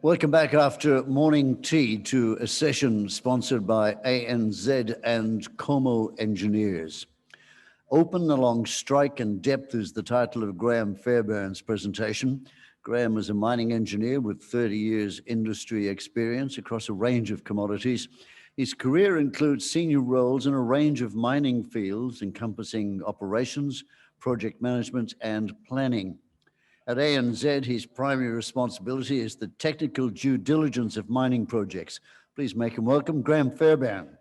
Welcome back after morning tea to a session sponsored by ANZ and Como Engineers. Open Along Strike and Depth is the title of Graham Fairbairn's presentation. Graham is a mining engineer with 30 years industry experience across a range of commodities. His career includes senior roles in a range of mining fields encompassing operations, project management, and planning. At ANZ, his primary responsibility is the technical due diligence of mining projects. Please make him welcome, Graham Fairbairn.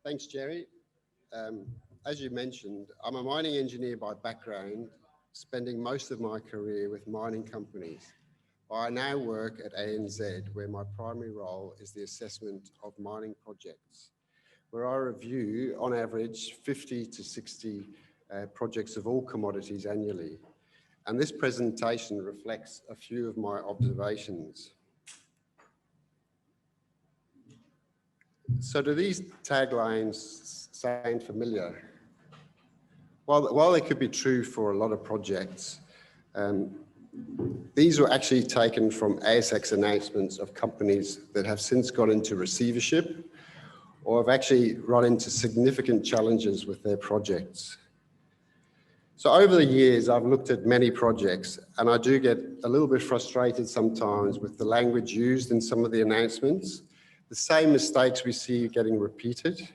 Thanks, Jerry. As you mentioned, I'm a mining engineer by background, spending most of my career with mining companies. I now work at ANZ, where my primary role is the assessment of mining projects, where I review, on average, 50 to 60 projects of all commodities annually. And this presentation reflects a few of my observations. So do these taglines sound familiar? While they could be true for a lot of projects, these were actually taken from ASX announcements of companies that have since got into receivership or have actually run into significant challenges with their projects. So over the years, I've looked at many projects, and I do get a little bit frustrated sometimes with the language used in some of the announcements, the same mistakes we see getting repeated,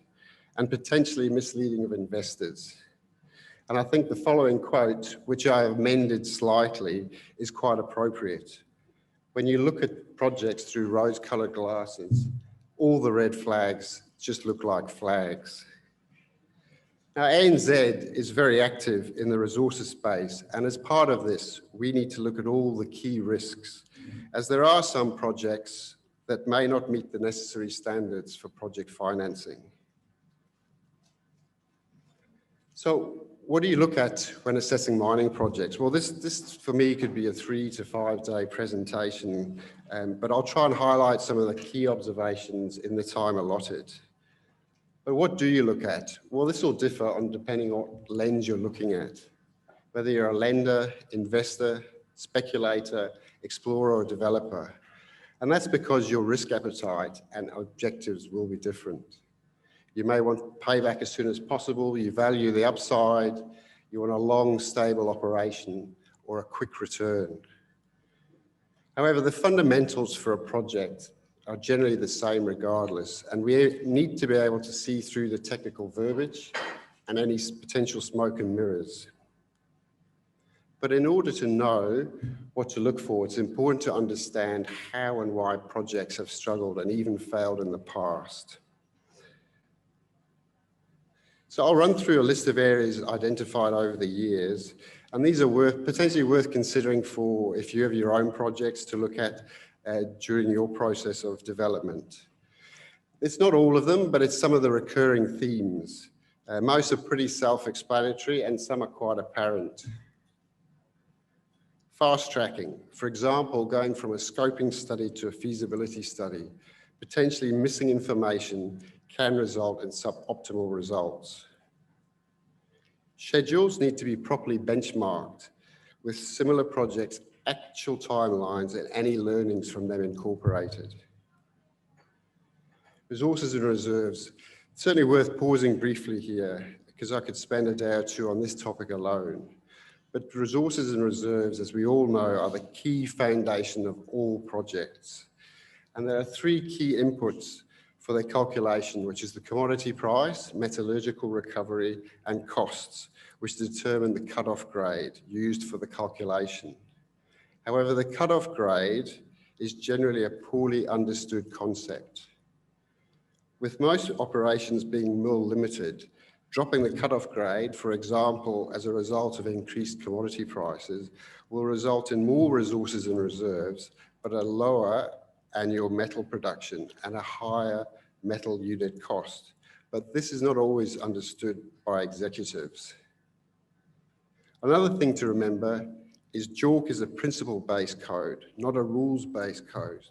and potentially misleading of investors. And I think the following quote, which I have amended slightly, is quite appropriate. When you look at projects through rose-coloured glasses, all the red flags just look like flags. Now, ANZ is very active in the resources space, and as part of this, we need to look at all the key risks, as there are some projects that may not meet the necessary standards for project financing. So what do you look at when assessing mining projects? Well, this for me could be a 3 to 5 day presentation, but I'll try and highlight some of the key observations in the time allotted. But what do you look at? Well, this will differ depending on what lens you're looking at, whether you're a lender, investor, speculator, explorer, or developer. And that's because your risk appetite and objectives will be different. You may want payback as soon as possible, you value the upside, you want a long, stable operation, or a quick return. However, the fundamentals for a project are generally the same regardless, and we need to be able to see through the technical verbiage and any potential smoke and mirrors. But in order to know what to look for, it's important to understand how and why projects have struggled and even failed in the past. So I'll run through a list of areas identified over the years, and these are potentially worth considering for if you have your own projects to look at during your process of development. It's not all of them, but it's some of the recurring themes. Most are pretty self-explanatory and some are quite apparent. Fast tracking, for example, going from a scoping study to a feasibility study, potentially missing information can result in suboptimal results. Schedules need to be properly benchmarked with similar projects' actual timelines and any learnings from them incorporated. Resources and reserves. It's certainly worth pausing briefly here because I could spend a day or two on this topic alone. But resources and reserves, as we all know, are the key foundation of all projects. And there are 3 key inputs for their calculation, which is the commodity price, metallurgical recovery, and costs, which determine the cut-off grade used for the calculation. However, the cut-off grade is generally a poorly understood concept. With most operations being mill limited, dropping the cut-off grade, for example, as a result of increased commodity prices, will result in more resources and reserves, but a lower annual metal production and a higher metal unit cost. But this is not always understood by executives. Another thing to remember is JORC is a principle-based code, not a rules-based code.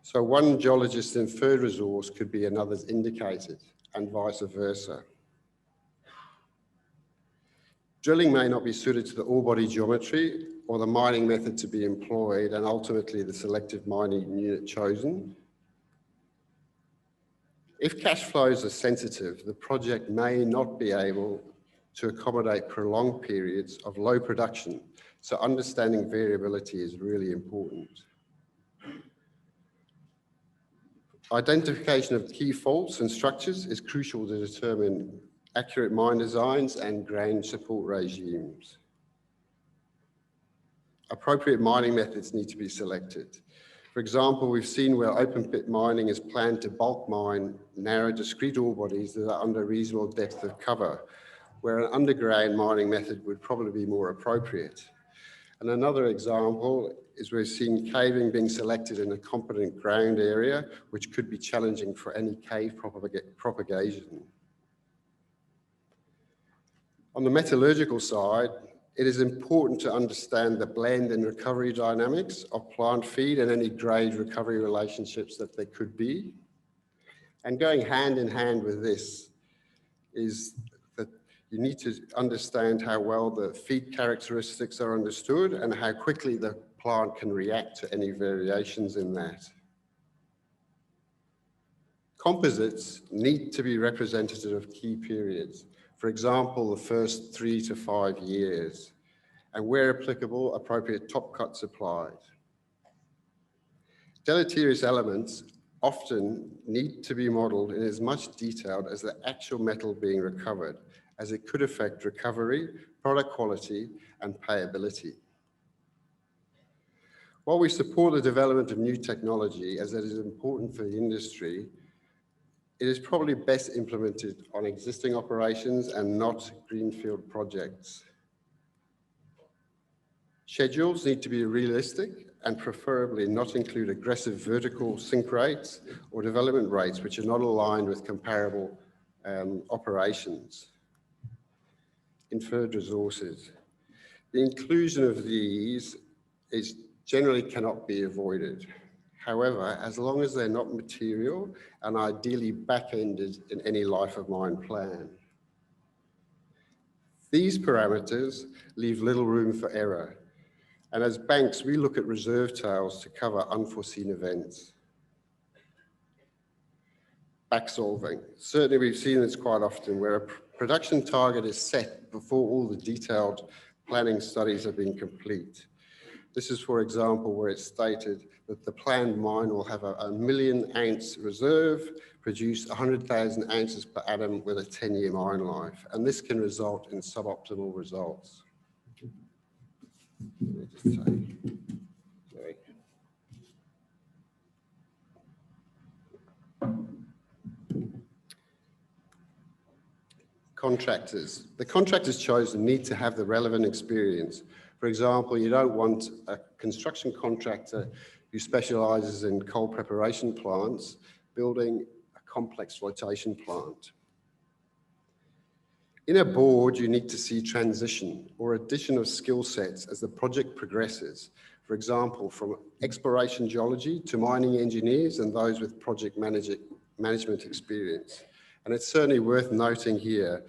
So one geologist's inferred resource could be another's indicated, and vice versa. Drilling may not be suited to the ore body geometry or the mining method to be employed, and ultimately the selective mining unit chosen. If cash flows are sensitive, the project may not be able to accommodate prolonged periods of low production, so understanding variability is really important. Identification of key faults and structures is crucial to determine accurate mine designs and ground support regimes. Appropriate mining methods need to be selected. For example, we've seen where open pit mining is planned to bulk mine narrow discrete ore bodies that are under reasonable depth of cover, where an underground mining method would probably be more appropriate. And another example is we've seen caving being selected in a competent ground area, which could be challenging for any cave propagation. On the metallurgical side, it is important to understand the blend and recovery dynamics of plant feed and any grade recovery relationships that there could be. And going hand in hand with this is that you need to understand how well the feed characteristics are understood and how quickly the plant can react to any variations in that. Composites need to be representative of key periods. For example, the first 3 to 5 years, and where applicable, appropriate top cuts applied. Deleterious elements often need to be modeled in as much detail as the actual metal being recovered, as it could affect recovery, product quality, and payability. While we support the development of new technology, as that is important for the industry, it is probably best implemented on existing operations and not greenfield projects. Schedules need to be realistic and preferably not include aggressive vertical sink rates or development rates which are not aligned with comparable operations. Inferred resources. The inclusion of these generally cannot be avoided. However, as long as they're not material and ideally back-ended in any life of mine plan. These parameters leave little room for error. And as banks, we look at reserve tails to cover unforeseen events. Backsolving. Certainly we've seen this quite often where a production target is set before all the detailed planning studies have been complete. This is, for example, where it's stated that the planned mine will have a 1 million ounce reserve, produce 100,000 ounces per annum with a 10-year mine life. And this can result in suboptimal results. Let me just say, sorry. Contractors. The contractors chosen need to have the relevant experience. For example, you don't want a construction contractor who specialises in coal preparation plants building a complex flotation plant. In a board, you need to see transition or addition of skill sets as the project progresses. For example, from exploration geology to mining engineers and those with project management experience. And it's certainly worth noting here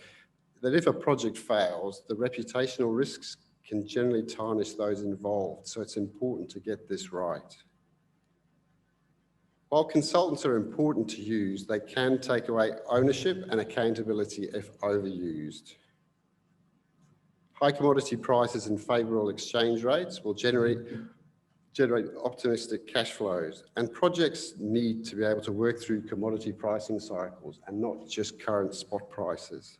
that if a project fails, the reputational risks can generally tarnish those involved. So it's important to get this right. While consultants are important to use, they can take away ownership and accountability if overused. High commodity prices and favourable exchange rates will generate optimistic cash flows, and projects need to be able to work through commodity pricing cycles and not just current spot prices.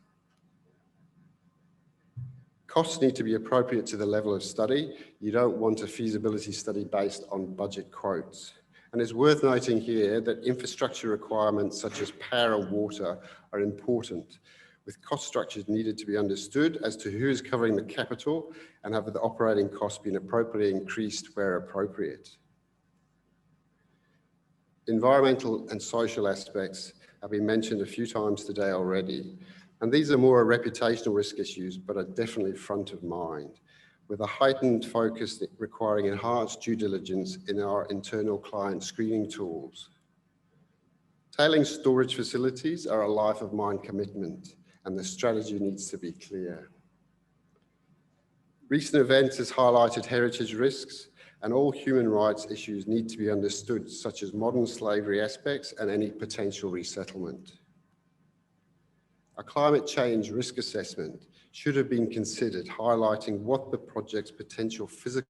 Costs need to be appropriate to the level of study. You don't want a feasibility study based on budget quotes. And it's worth noting here that infrastructure requirements such as power and water are important, with cost structures needed to be understood as to who is covering the capital and have the operating costs been appropriately increased where appropriate. Environmental and social aspects have been mentioned a few times today already, and these are more reputational risk issues, but are definitely front of mind, with a heightened focus requiring enhanced due diligence in our internal client screening tools. Tailings storage facilities are a life of mine commitment, and the strategy needs to be clear. Recent events has highlighted heritage risks, and all human rights issues need to be understood, such as modern slavery aspects and any potential resettlement. A climate change risk assessment should have been considered, highlighting what the project's potential physical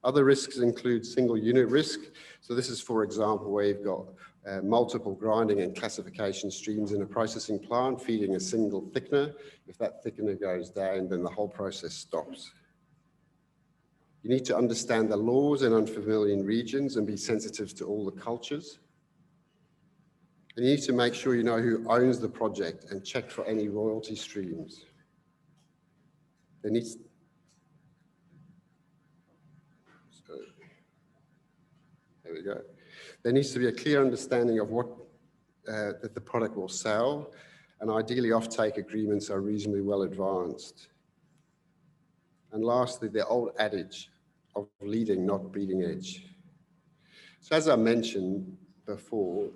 Other risks include single unit risk. So this is, for example, where you've got multiple grinding and classification streams in a processing plant feeding a single thickener. If that thickener goes down, then the whole process stops. You need to understand the laws in unfamiliar regions and be sensitive to all the cultures. And you need to make sure you know who owns the project and check for any royalty streams. There needs There we go. There needs to be a clear understanding of what that the product will sell, and ideally offtake agreements are reasonably well advanced. And lastly, the old adage of leading, not bleeding edge. So as I mentioned before,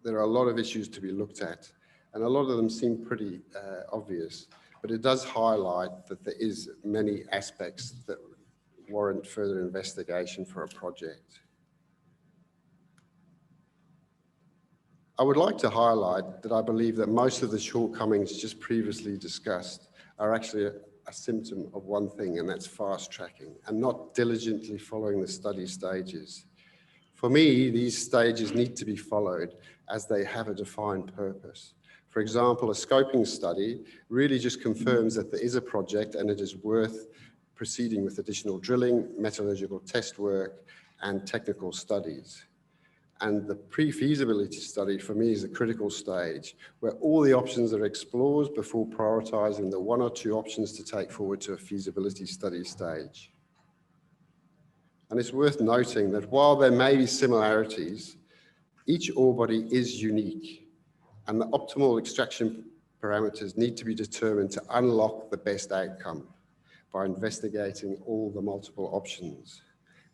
there are a lot of issues to be looked at, and a lot of them seem pretty obvious, but it does highlight that there is many aspects that warrant further investigation for a project. I would like to highlight that I believe that most of the shortcomings just previously discussed are actually a symptom of one thing, and that's fast tracking and not diligently following the study stages. For me, these stages need to be followed as they have a defined purpose. For example, a scoping study really just confirms that there is a project and it is worth proceeding with additional drilling, metallurgical test work, and technical studies. And the pre-feasibility study for me is a critical stage where all the options are explored before prioritizing the one or two options to take forward to a feasibility study stage. And it's worth noting that while there may be similarities, each ore body is unique, and the optimal extraction parameters need to be determined to unlock the best outcome by investigating all the multiple options.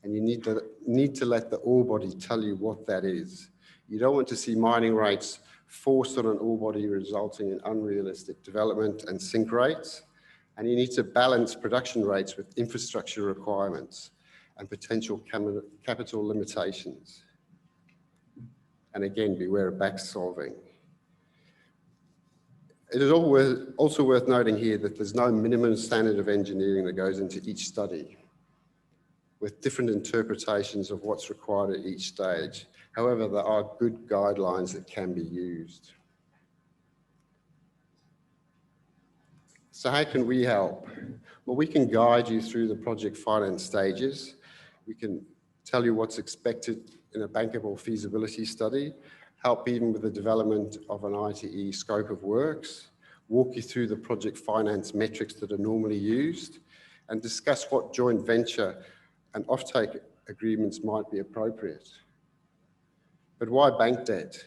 And you need to let the ore body tell you what that is. You don't want to see mining rates forced on an ore body resulting in unrealistic development and sink rates. And you need to balance production rates with infrastructure requirements and potential capital limitations. And again, beware of back solving. It is also worth noting here that there's no minimum standard of engineering that goes into each study, with different interpretations of what's required at each stage. However, there are good guidelines that can be used. So how can we help? Well, we can guide you through the project finance stages. We can tell you what's expected in a bankable feasibility study, help even with the development of an ITE scope of works, walk you through the project finance metrics that are normally used, and discuss what joint venture and offtake agreements might be appropriate. But why bank debt?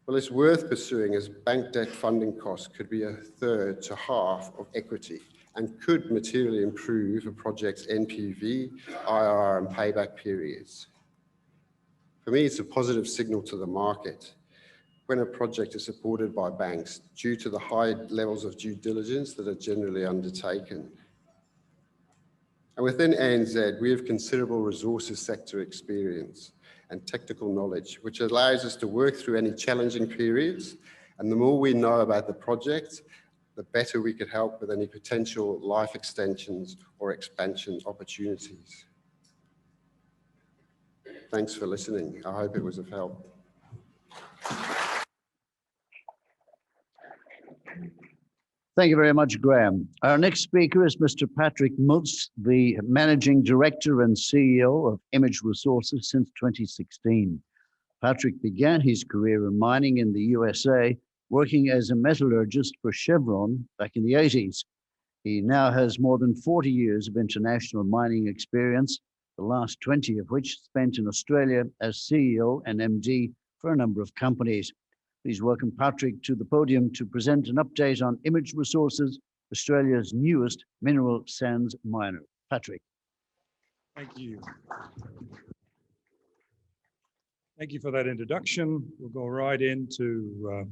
Well, it's worth pursuing, as bank debt funding costs could be 1/3 to half of equity and could materially improve a project's NPV, IRR, and payback periods. For me, it's a positive signal to the market when a project is supported by banks due to the high levels of due diligence that are generally undertaken. And within ANZ, we have considerable resources sector experience and technical knowledge, which allows us to work through any challenging periods. And the more we know about the project, the better we could help with any potential life extensions or expansion opportunities. Thanks for listening. I hope it was of help. Thank you very much, Graham. Our next speaker is Mr. Patrick Mutz, the Managing Director and CEO of Image Resources since 2016. Patrick began his career in mining in the USA, working as a metallurgist for Chevron back in the 80s. He now has more than 40 years of international mining experience, the last 20 of which spent in Australia as CEO and MD for a number of companies. Please welcome Patrick to the podium to present an update on Image Resources, Australia's newest mineral sands miner. Patrick. Thank you. Thank you for that introduction. We'll go right into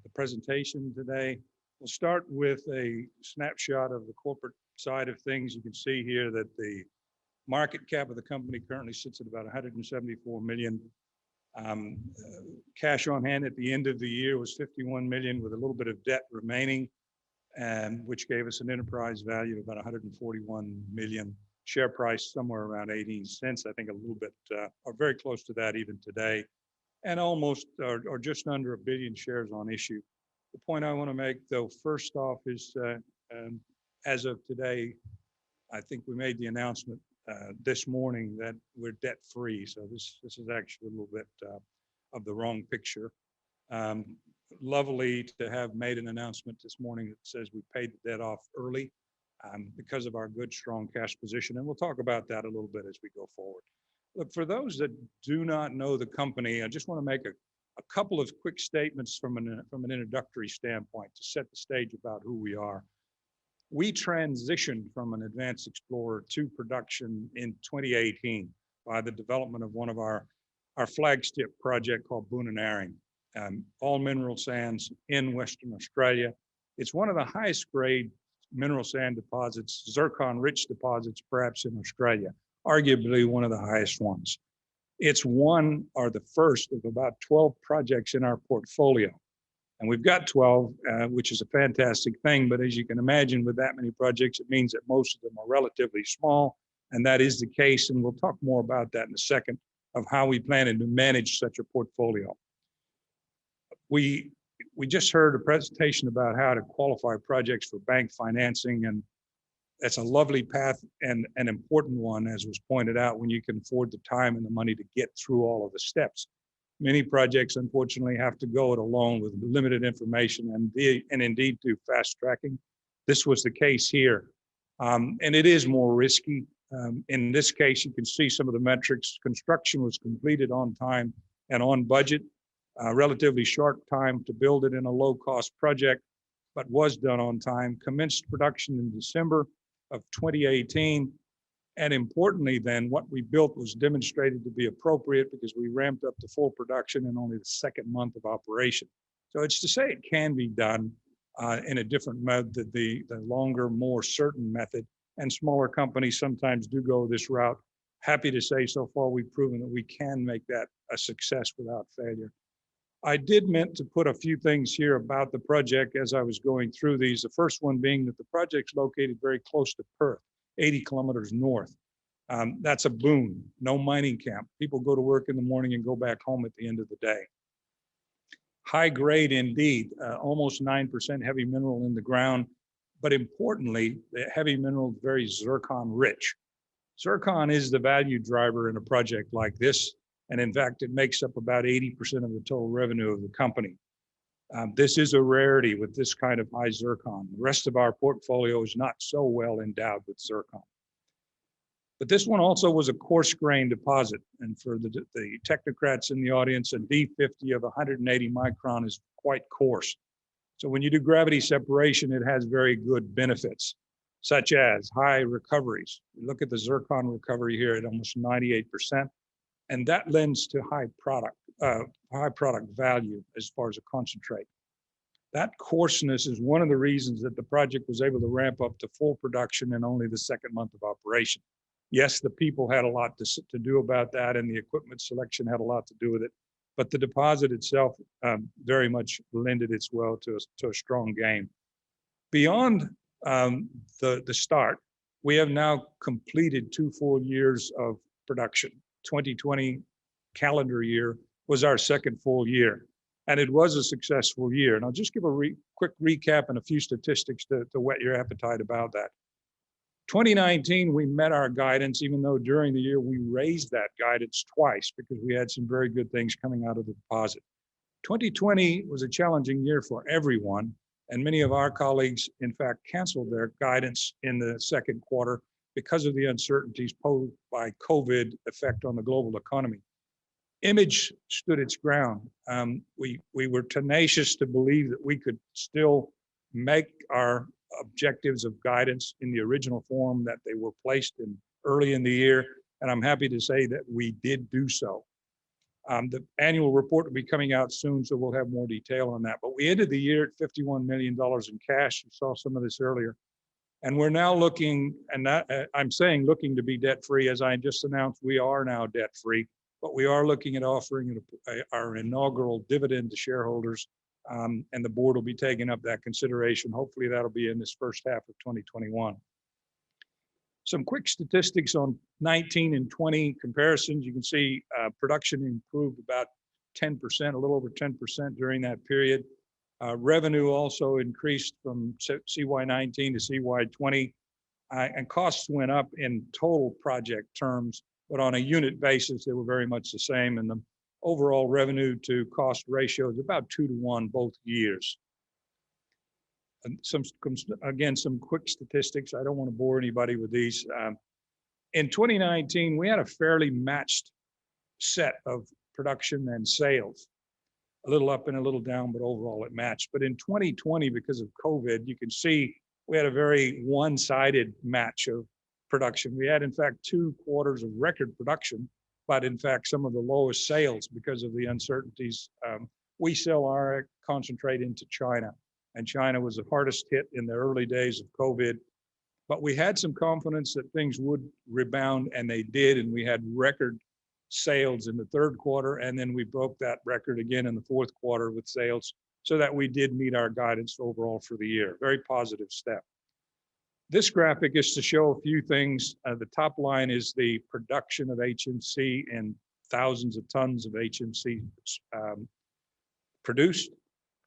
the presentation today. We'll start with a snapshot of the corporate side of things. You can see here that the market cap of the company currently sits at about 174 million. Cash on hand at the end of the year was 51 million with a little bit of debt remaining, which gave us an enterprise value of about 141 million. Share price somewhere around 18 cents, I think a little bit, or very close to that even today, and almost or just under 1 billion shares on issue. The point I want to make, though, first off is as of today, I think we made the announcement this morning that we're debt free. So this is actually a little bit of the wrong picture. Lovely to have made an announcement this morning that says we paid the debt off early because of our good, strong cash position. And we'll talk about that a little bit as we go forward. Look, for those that do not know the company, I just want to make a couple of quick statements from an introductory standpoint to set the stage about who we are. We transitioned from an advanced explorer to production in 2018 by the development of one of our flagship project called Boonenaring, all mineral sands in Western Australia. It's one of the highest grade mineral sand deposits, zircon-rich deposits, perhaps in Australia, arguably one of the highest ones. It's one or the first of about 12 projects in our portfolio. And we've got 12, which is a fantastic thing. But as you can imagine, with that many projects, it means that most of them are relatively small. And that is the case. And we'll talk more about that in a second, of how we plan to manage such a portfolio. We just heard a presentation about how to qualify projects for bank financing, and that's a lovely path and an important one, as was pointed out, when you can afford the time and the money to get through all of the steps. Many projects, unfortunately, have to go it alone with limited information and indeed do fast tracking. This was the case here, and it is more risky. In this case, you can see some of the metrics. Construction was completed on time and on budget. Relatively short time to build it in a low-cost project, but was done on time. Commenced production in December of 2018. And importantly, then, what we built was demonstrated to be appropriate because we ramped up to full production in only the second month of operation. So it's to say it can be done in a different method, the longer, more certain method. And smaller companies sometimes do go this route. Happy to say so far we've proven that we can make that a success without failure. I did meant to put a few things here about the project as I was going through these. The first one being that the project's located very close to Perth, 80 kilometers north. That's a boon, no mining camp. People go to work in the morning and go back home at the end of the day. High grade indeed, almost 9% heavy mineral in the ground. But importantly, the heavy mineral is very zircon rich. Zircon is the value driver in a project like this. And in fact, it makes up about 80% of the total revenue of the company. This is a rarity with this kind of high zircon. The rest of our portfolio is not so well endowed with zircon. But this one also was a coarse grain deposit. And for the technocrats in the audience, a D50 of 180 micron is quite coarse. So when you do gravity separation, it has very good benefits, such as high recoveries. You look at the zircon recovery here at almost 98%. And that lends to high product value as far as a concentrate. That coarseness is one of the reasons that the project was able to ramp up to full production in only the second month of operation. Yes, the people had a lot to do about that, and the equipment selection had a lot to do with it. But the deposit itself very much lended its well to a strong game. Beyond the start, we have now completed 2 full years of production. 2020 calendar year was our second full year, and it was a successful year. And I'll just give a quick recap and a few statistics to whet your appetite about that. 2019, we met our guidance, even though during the year we raised that guidance twice because we had some very good things coming out of the deposit. 2020 was a challenging year for everyone, and many of our colleagues, in fact, canceled their guidance in the second quarter because of the uncertainties posed by COVID effect on the global economy. Image stood its ground. We were tenacious to believe that we could still make our objectives of guidance in the original form that they were placed in early in the year, and I'm happy to say that we did do so. The annual report will be coming out soon, so we'll have more detail on that. But we ended the year at $51 million in cash. You saw some of this earlier. And we're now looking, and I'm saying looking to be debt-free. As I just announced, we are now debt-free, but we are looking at offering our inaugural dividend to shareholders, and the board will be taking up that consideration. Hopefully that'll be in this first half of 2021. Some quick statistics on 19 and 20 comparisons. You can see production improved about 10%, a little over 10% during that period. Revenue also increased from CY19 to CY20, and costs went up in total project terms, but on a unit basis, they were very much the same. And the overall revenue to cost ratio is about 2 to 1 both years. And some quick statistics. I don't want to bore anybody with these. In 2019, we had a fairly matched set of production and sales. A little up and a little down, but overall it matched. But in 2020, because of COVID, you can see we had a very one-sided match of production. We had, in fact, 2 quarters of record production, but in fact, some of the lowest sales because of the uncertainties. We sell our concentrate into China, and China was the hardest hit in the early days of COVID. But we had some confidence that things would rebound, and they did, and we had record sales in the 3rd quarter, and then we broke that record again in the 4th quarter with sales, so that we did meet our guidance overall for the year. Very positive step. This graphic is to show a few things. The top line is the production of HMC and thousands of tons of HMC produced.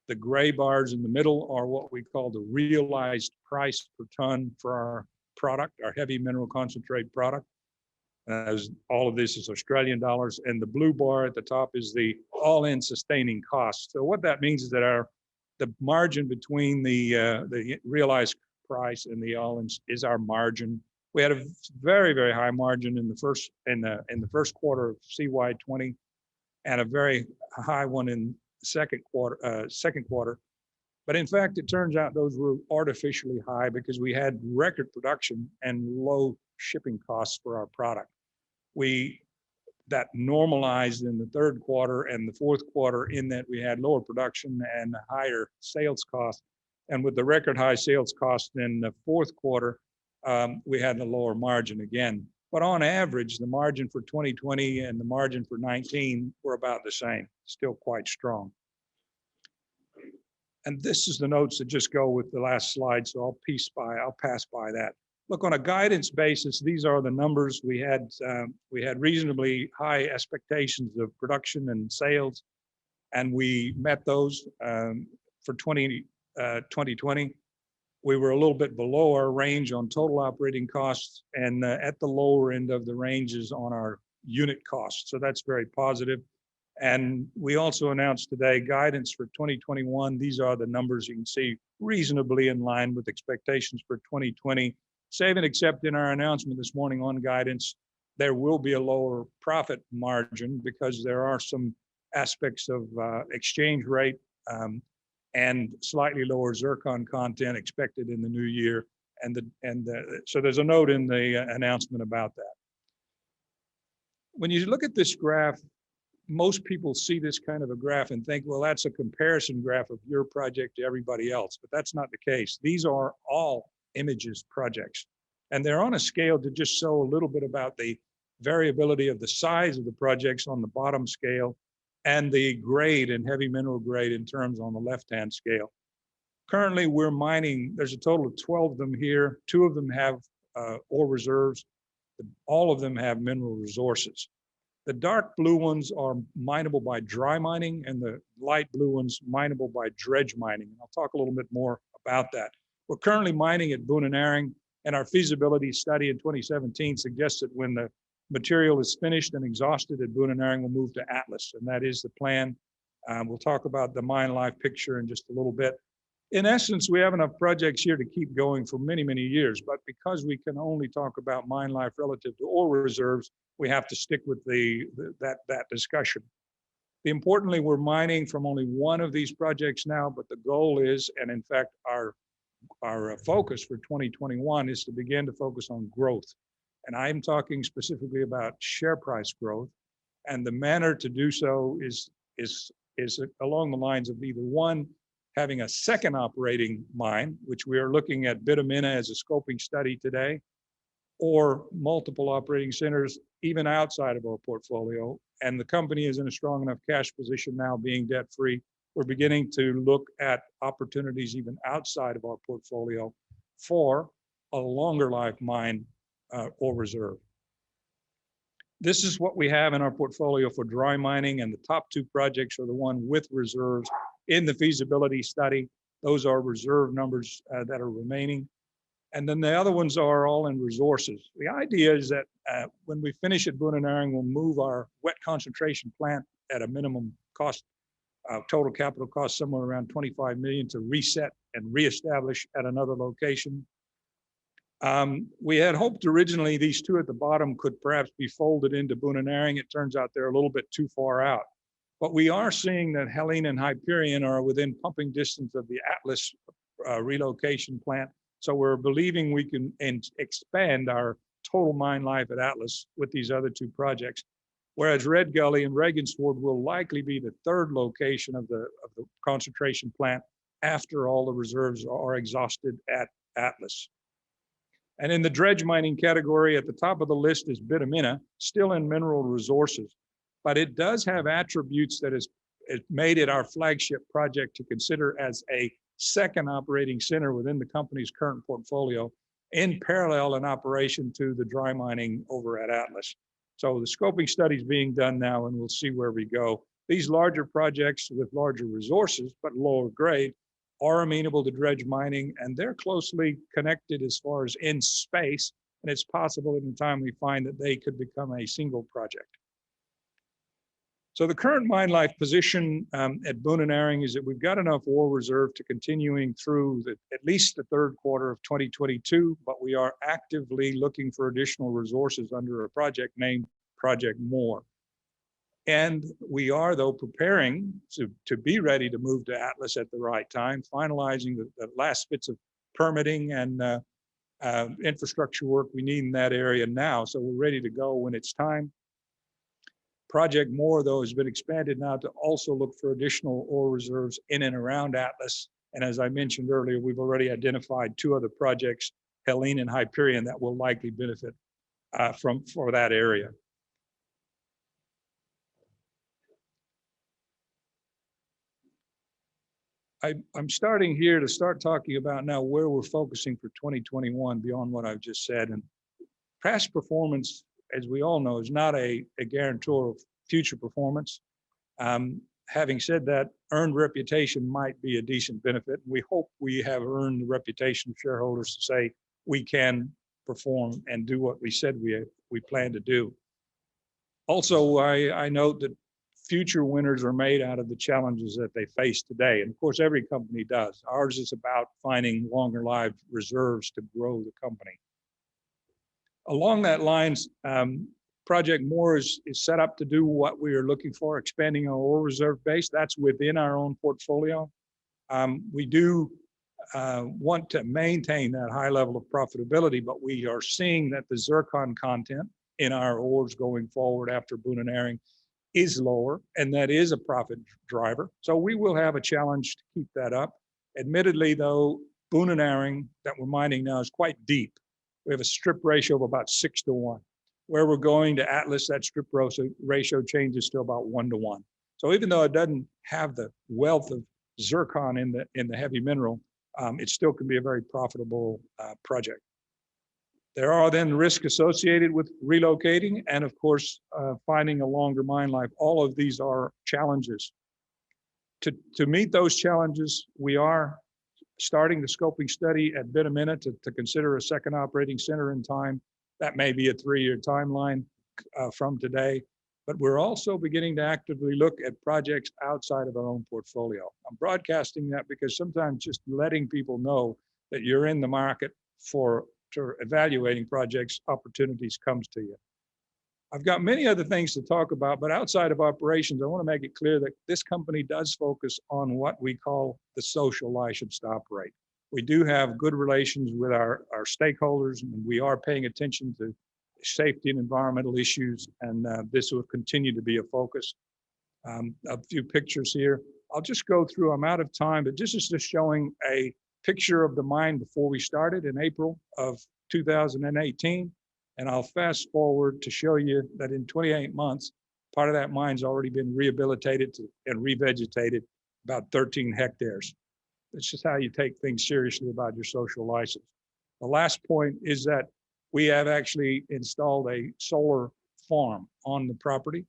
The gray bars in the middle are what we call the realized price per ton for our product, our heavy mineral concentrate product. As all of this is Australian dollars, and the blue bar at the top is the all-in sustaining cost. So what that means is that the margin between the realized price and the all-in is our margin. We had a very, very high margin in the first quarter of CY20, and a very high one in the second quarter. But in fact, it turns out those were artificially high because we had record production and low shipping costs for our product. That normalized in the 3rd quarter and the 4th quarter, in that we had lower production and higher sales costs. And with the record high sales cost in the 4th quarter, we had a lower margin again. But on average, the margin for 2020 and the margin for 19 were about the same, still quite strong. And this is the notes that just go with the last slide, so I'll pass by that. Look, on a guidance basis, these are the numbers. We had reasonably high expectations of production and sales, and we met those for 2020. We were a little bit below our range on total operating costs, and at the lower end of the ranges on our unit costs. So that's very positive. And we also announced today guidance for 2021. These are the numbers you can see reasonably in line with expectations for 2020. Save and except in our announcement this morning on guidance, there will be a lower profit margin because there are some aspects of exchange rate and slightly lower zircon content expected in the new year. So there's a note in the announcement about that. When you look at this graph, most people see this kind of a graph and think, well, that's a comparison graph of your project to everybody else, but that's not the case. These are all images projects, and they're on a scale to just show a little bit about the variability of the size of the projects on the bottom scale and the grade and heavy mineral grade in terms on the left-hand scale. Currently, we're mining, there's a total of 12 of them here. 2 of them have ore reserves. All of them have mineral resources. The dark blue ones are mineable by dry mining, and the light blue ones mineable by dredge mining. And I'll talk a little bit more about that. We're currently mining at Boonenaring, and our feasibility study in 2017 suggests that when the material is finished and exhausted at Boonenaring, we'll move to Atlas, and that is the plan. We'll talk about the mine life picture in just a little bit. In essence, we have enough projects here to keep going for many, many years, but because we can only talk about mine life relative to ore reserves, we have to stick with that discussion. Importantly, we're mining from only one of these projects now, but the goal is, and in fact, our focus for 2021 is to begin to focus on growth. And I'm talking specifically about share price growth And the manner to do so is along the lines of either one, having a second operating mine, which we are looking at Bitamina as a scoping study today, or multiple operating centers even outside of our portfolio. And the company is in a strong enough cash position now, being debt free. We're beginning to look at opportunities even outside of our portfolio for a longer life mine or reserve. This is what we have in our portfolio for dry mining, and the top two projects are the one with reserves in the feasibility study. Those are reserve numbers that are remaining. And then the other ones are all in resources. The idea is that when we finish at Bunanaring, we'll move our wet concentration plant at a minimum cost, total capital cost somewhere around 25 million to reset and reestablish at another location. We had hoped originally these two at the bottom could perhaps be folded into Bunanaring. It turns out they're a little bit too far out. But we are seeing that Helene and Hyperion are within pumping distance of the Atlas relocation plant. So we're believing we can expand our total mine life at Atlas with these other two projects. Whereas Red Gully and Regensford will likely be the third location of the concentration plant after all the reserves are exhausted at Atlas. And in the dredge mining category, at the top of the list is Bitamina, still in mineral resources, but it does have attributes that has made it our flagship project to consider as a second operating center within the company's current portfolio, in parallel in operation to the dry mining over at Atlas. So the scoping study is being done now, and we'll see where we go. These larger projects with larger resources, but lower grade, are amenable to dredge mining, and they're closely connected as far as in space, and it's possible in time we find that they could become a single project. So the current mine life position at Bunanaring is that we've got enough ore reserve to continuing through at least the third quarter of 2022, but we are actively looking for additional resources under a project named Project More. And we are, though, preparing to be ready to move to Atlas at the right time, finalizing the last bits of permitting and infrastructure work we need in that area now. So we're ready to go when it's time. Project More, though, has been expanded now to also look for additional ore reserves in and around Atlas. And as I mentioned earlier, we've already identified two other projects, Helene and Hyperion, that will likely benefit for that area. I'm starting here to start talking about now where we're focusing for 2021 beyond what I've just said. And past performance, as we all know, is not a guarantor of future performance. Having said that, earned reputation might be a decent benefit. We hope we have earned the reputation of shareholders to say we can perform and do what we said we plan to do. Also, I note that future winners are made out of the challenges that they face today. And of course, every company does. Ours is about finding longer lived reserves to grow the company. Along that lines, Project More is set up to do what we are looking for, expanding our ore reserve base. That's within our own portfolio. We do want to maintain that high level of profitability, but we are seeing that the zircon content in our ores going forward after Bunanaring is lower, and that is a profit driver. So we will have a challenge to keep that up. Admittedly, though, Bunanaring that we're mining now is quite deep. We have a strip ratio of about 6-to-1. Where we're going to Atlas, that strip ratio changes to about 1-to-1. So even though it doesn't have the wealth of zircon in the heavy mineral, it still can be a very profitable project. There are then risks associated with relocating and, of course, finding a longer mine life. All of these are challenges. To meet those challenges, we are starting the scoping study at Bitamina to consider a second operating center in time. That may be a 3-year timeline from today, but we're also beginning to actively look at projects outside of our own portfolio. I'm broadcasting that because sometimes just letting people know that you're in the market for evaluating projects, opportunities comes to you. I've got many other things to talk about, but outside of operations, I want to make it clear that this company does focus on what we call the social license to operate. We do have good relations with our stakeholders, and we are paying attention to safety and environmental issues, and this will continue to be a focus. A few pictures here. I'll just go through, I'm out of time, but this is just showing a picture of the mine before we started in April of 2018. And I'll fast forward to show you that in 28 months, part of that mine's already been rehabilitated and revegetated, about 13 hectares. It's just how you take things seriously about your social license. The last point is that we have actually installed a solar farm on the property,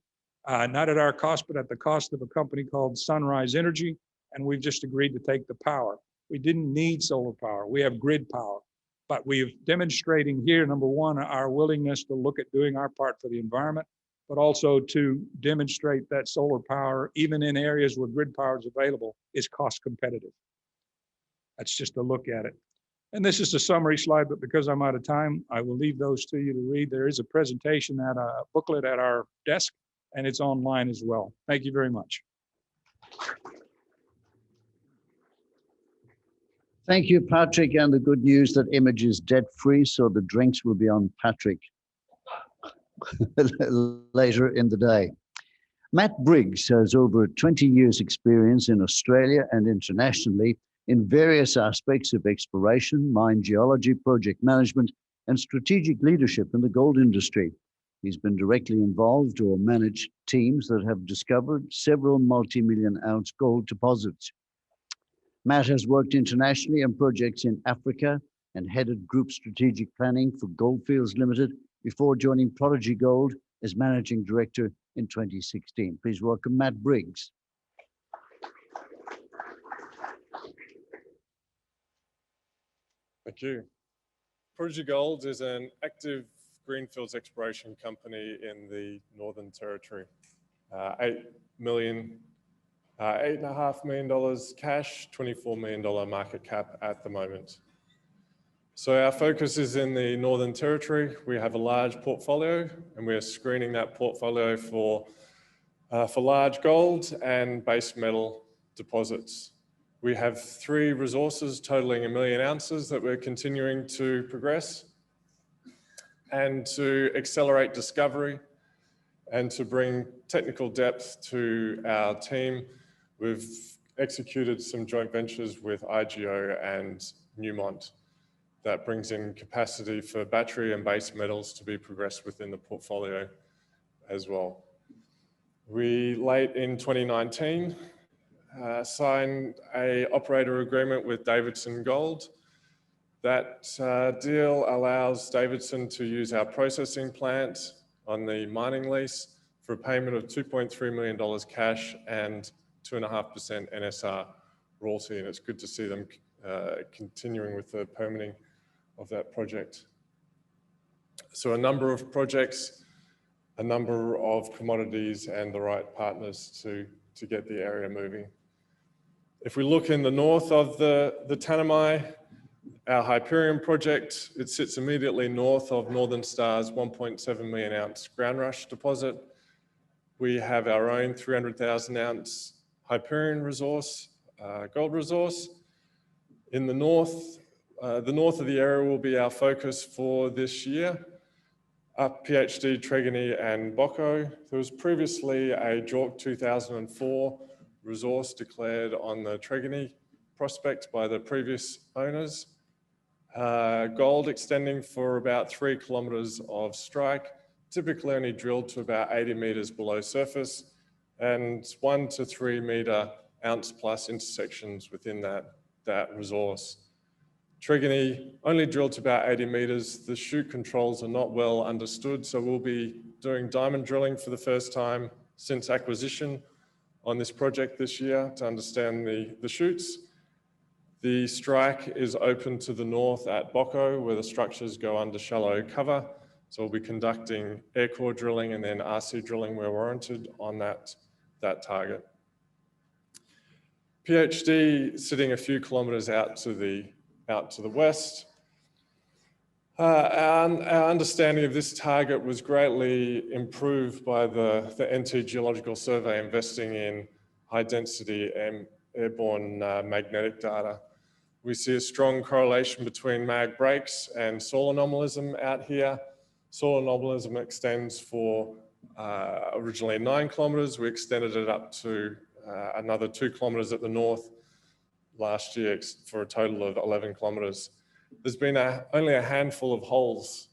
not at our cost, but at the cost of a company called Sunrise Energy, and we've just agreed to take the power. We didn't need solar power. We have grid power, but we're demonstrating here, number one, our willingness to look at doing our part for the environment, but also to demonstrate that solar power, even in areas where grid power is available, is cost competitive. That's just a look at it. And this is a summary slide, but because I'm out of time, I will leave those to you to read. There is a presentation at a booklet at our desk, and it's online as well. Thank you very much. Thank you, Patrick. And the good news that Image is debt-free, so the drinks will be on Patrick later in the day. Matt Briggs has over 20 years experience in Australia and internationally in various aspects of exploration, mine geology, project management, and strategic leadership in the gold industry. He's been directly involved or managed teams that have discovered several multi-million ounce gold deposits. Matt has worked internationally on projects in Africa and headed group strategic planning for Goldfields Limited before joining Prodigy Gold as managing director in 2016. Please welcome Matt Briggs. Thank you. Prodigy Gold is an active greenfields exploration company in the Northern Territory. $8.5 million cash, $24 million market cap at the moment. So our focus is in the Northern Territory. We have a large portfolio and we are screening that portfolio for large gold and base metal deposits. We have 3 resources totaling 1 million ounces that we're continuing to progress. And to accelerate discovery and to bring technical depth to our team, we've executed some joint ventures with IGO and Newmont that brings in capacity for battery and base metals to be progressed within the portfolio as well. We, late in 2019, signed an operator agreement with Davidson Gold. That deal allows Davidson to use our processing plant on the mining lease for a payment of $2.3 million cash and 2.5% NSR royalty. And it's good to see them continuing with the permitting of that project. So a number of projects, a number of commodities, and the right partners to get the area moving. If we look in the north of the Tanami, our Hyperion project, it sits immediately north of Northern Star's 1.7 million ounce Ground Rush deposit. We have our own 300,000 ounce Hyperion resource, gold resource. In the north of the area will be our focus for this year. Up PhD, Tregony and Bocco. There was previously a JORC 2004 resource declared on the Tregony prospect by the previous owners. Gold extending for about 3 kilometers of strike, typically only drilled to about 80 meters below surface, and 1 to 3 meter ounce plus intersections within that resource. Tregony only drilled to about 80 meters. The chute controls are not well understood, so we'll be doing diamond drilling for the first time since acquisition on this project this year to understand the chutes. The strike is open to the north at Bocco, where the structures go under shallow cover. So we'll be conducting air core drilling and then RC drilling where warranted on that target. PhD sitting a few kilometers out to the west. Our understanding of this target was greatly improved by the NT Geological Survey investing in high density and airborne magnetic data. We see a strong correlation between mag breaks and soil anomalism out here. Soil anomalism extends for originally 9 kilometres. We extended it up to another 2 kilometres at the north last year for a total of 11 kilometres. There's been only a handful of holes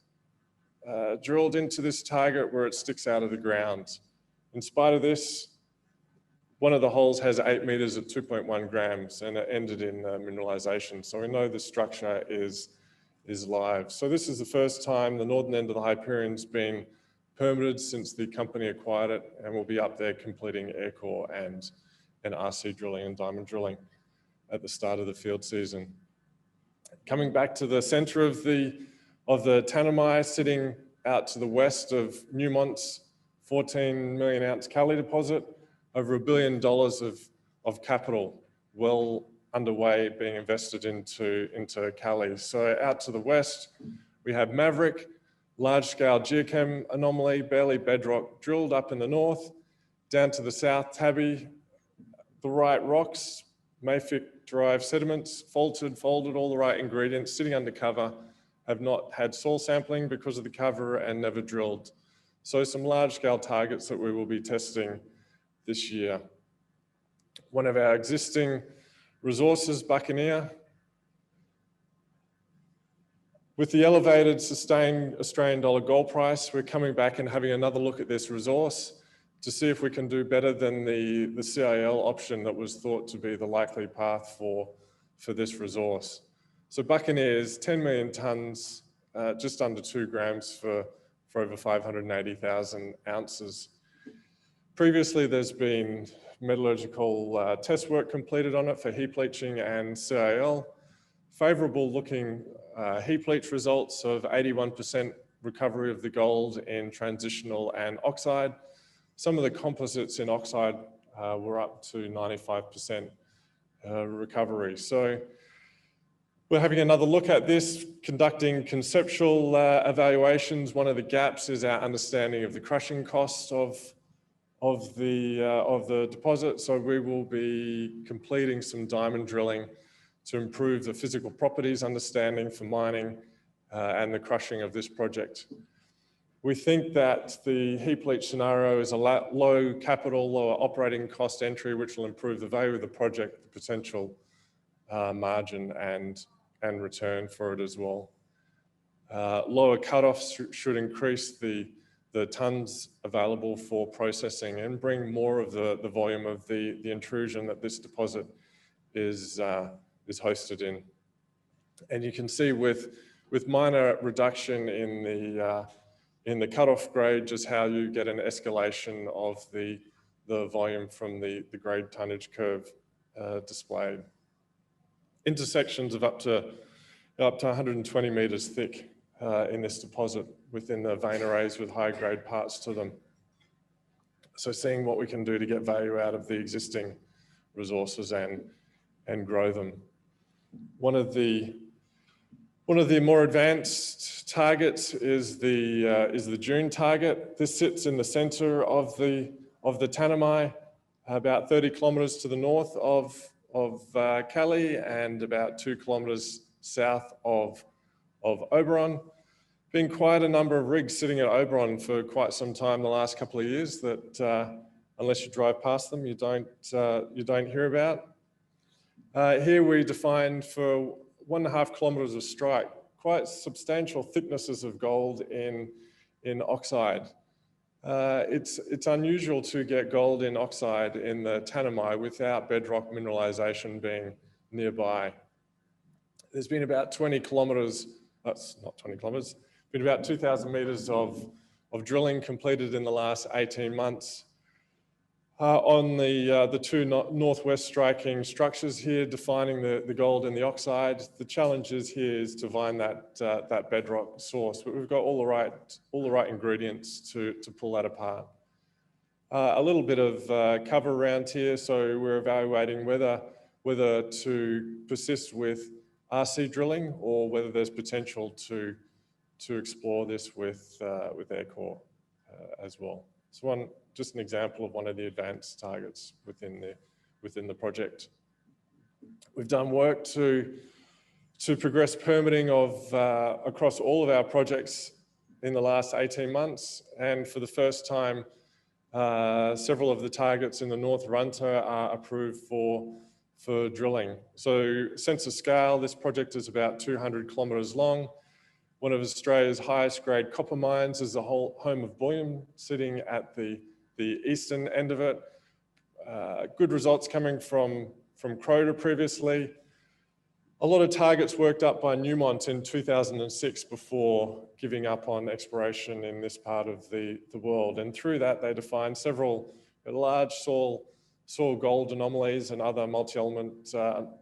drilled into this target where it sticks out of the ground. In spite of this, one of the holes has 8 metres at 2.1 grams and it ended in mineralisation. So we know the structure is live. So this is the first time the northern end of the Hyperion's been permitted since the company acquired it, and we'll be up there completing air core and RC drilling and diamond drilling at the start of the field season. Coming back to the centre of the Tanami, sitting out to the west of Newmont's 14 million ounce Kali deposit, over $1 billion of capital well underway being invested into Kali. So out to the west, we have Maverick, large-scale geochem anomaly, barely bedrock drilled up in the north. Down to the south, Tabby, the right rocks, mafic-derived sediments, folded all the right ingredients, sitting under cover, have not had soil sampling because of the cover and never drilled. So some large-scale targets that we will be testing this year. One of our existing resources, Buccaneer. With the elevated sustained Australian dollar gold price, we're coming back and having another look at this resource to see if we can do better than the CIL option that was thought to be the likely path for this resource. So Buccaneer is 10 million tonnes, just under 2 grams for over 580,000 ounces. Previously, there's been metallurgical test work completed on it for heap leaching and CIL. Favourable looking heap leach results of 81% recovery of the gold in transitional and oxide. Some of the composites in oxide were up to 95% recovery. So we're having another look at this, conducting conceptual evaluations. One of the gaps is our understanding of the crushing costs of the deposit. So we will be completing some diamond drilling to improve the physical properties understanding for mining and the crushing of this project. We think that the heap leach scenario is a low capital, lower operating cost entry, which will improve the value of the project, the potential margin and return for it as well. Lower cutoffs should increase the tonnes available for processing and bring more of the volume of the intrusion that this deposit is hosted in. And you can see with minor reduction in the cutoff grade, just how you get an escalation of the volume from the grade tonnage curve displayed. Intersections of up to 120 metres thick in this deposit within the vein arrays with high grade parts to them. So seeing what we can do to get value out of the existing resources and grow them. One of the more advanced targets is the June target. This sits in the centre of the Tanami, about 30 kilometres to the north of Kali and about 2 kilometres south of Oberon. Been quite a number of rigs sitting at Oberon for quite some time the last couple of years that unless you drive past them, you don't hear about. Here we defined for 1.5 kilometres of strike, quite substantial thicknesses of gold in oxide. It's unusual to get gold in oxide in the Tanami without bedrock mineralisation being nearby. There's been about 20 kilometres, that's not 20 kilometres, been about 2,000 metres of drilling completed in the last 18 months. On the two northwest striking structures here, defining the gold in the oxide. The challenge here is to find that bedrock source, but we've got all the right ingredients to pull that apart. A little bit of cover around here, so we're evaluating whether to persist with RC drilling or whether there's potential to explore this with air core as well. So just an example of one of the advanced targets within the project. We've done work to progress permitting of across all of our projects in the last 18 months. And for the first time, several of the targets in the North Runter are approved for drilling. So sense of scale, this project is about 200 kilometres long. One of Australia's highest grade copper mines is the home of bullion, sitting at the eastern end of it. Good results coming from Crota previously. A lot of targets worked up by Newmont in 2006 before giving up on exploration in this part of the world. And through that, they defined several large soil gold anomalies and other multi-element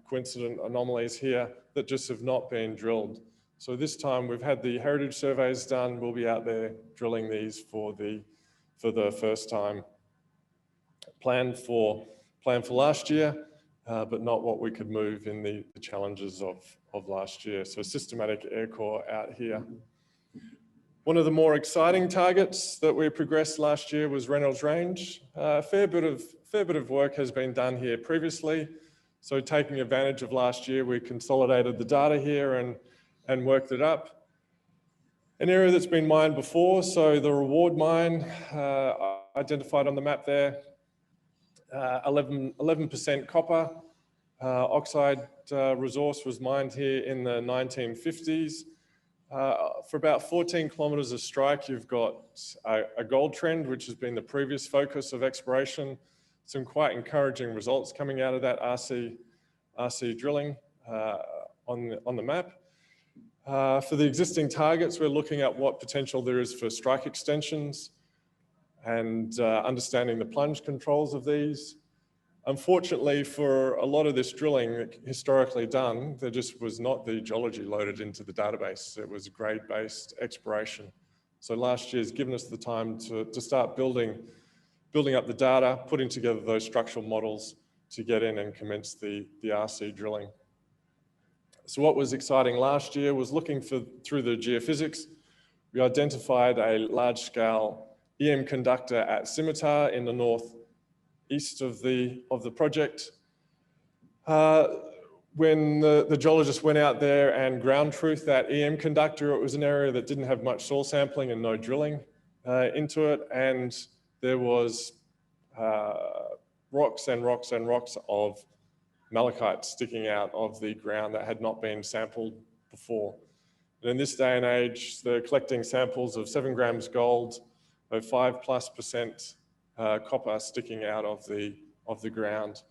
coincident anomalies here that just have not been drilled. So this time we've had the heritage surveys done. We'll be out there drilling these for the first time. Planned for last year, but not what we could move in the challenges of last year. So systematic air core out here. One of the more exciting targets that we progressed last year was Reynolds Range. A fair bit of work has been done here previously. So taking advantage of last year, we consolidated the data here and worked it up. An area that's been mined before, so the Reward mine identified on the map there, 11% copper. Oxide resource was mined here in the 1950s. For about 14 kilometres of strike, you've got a gold trend, which has been the previous focus of exploration. Some quite encouraging results coming out of that RC drilling on the map. For the existing targets, we're looking at what potential there is for strike extensions and understanding the plunge controls of these. Unfortunately, for a lot of this drilling historically done, there just was not the geology loaded into the database. It was grade-based exploration. So last year's given us the time to start building up the data, putting together those structural models to get in and commence the RC drilling. So what was exciting last year was looking through the geophysics. We identified a large-scale EM conductor at Scimitar in the northeast of the project. When the geologist went out there and ground truthed that EM conductor, it was an area that didn't have much soil sampling and no drilling into it, and there was rocks and rocks and rocks of malachite sticking out of the ground that had not been sampled before. And in this day and age, they're collecting samples of 7 grams gold, 5+% copper sticking out of the ground.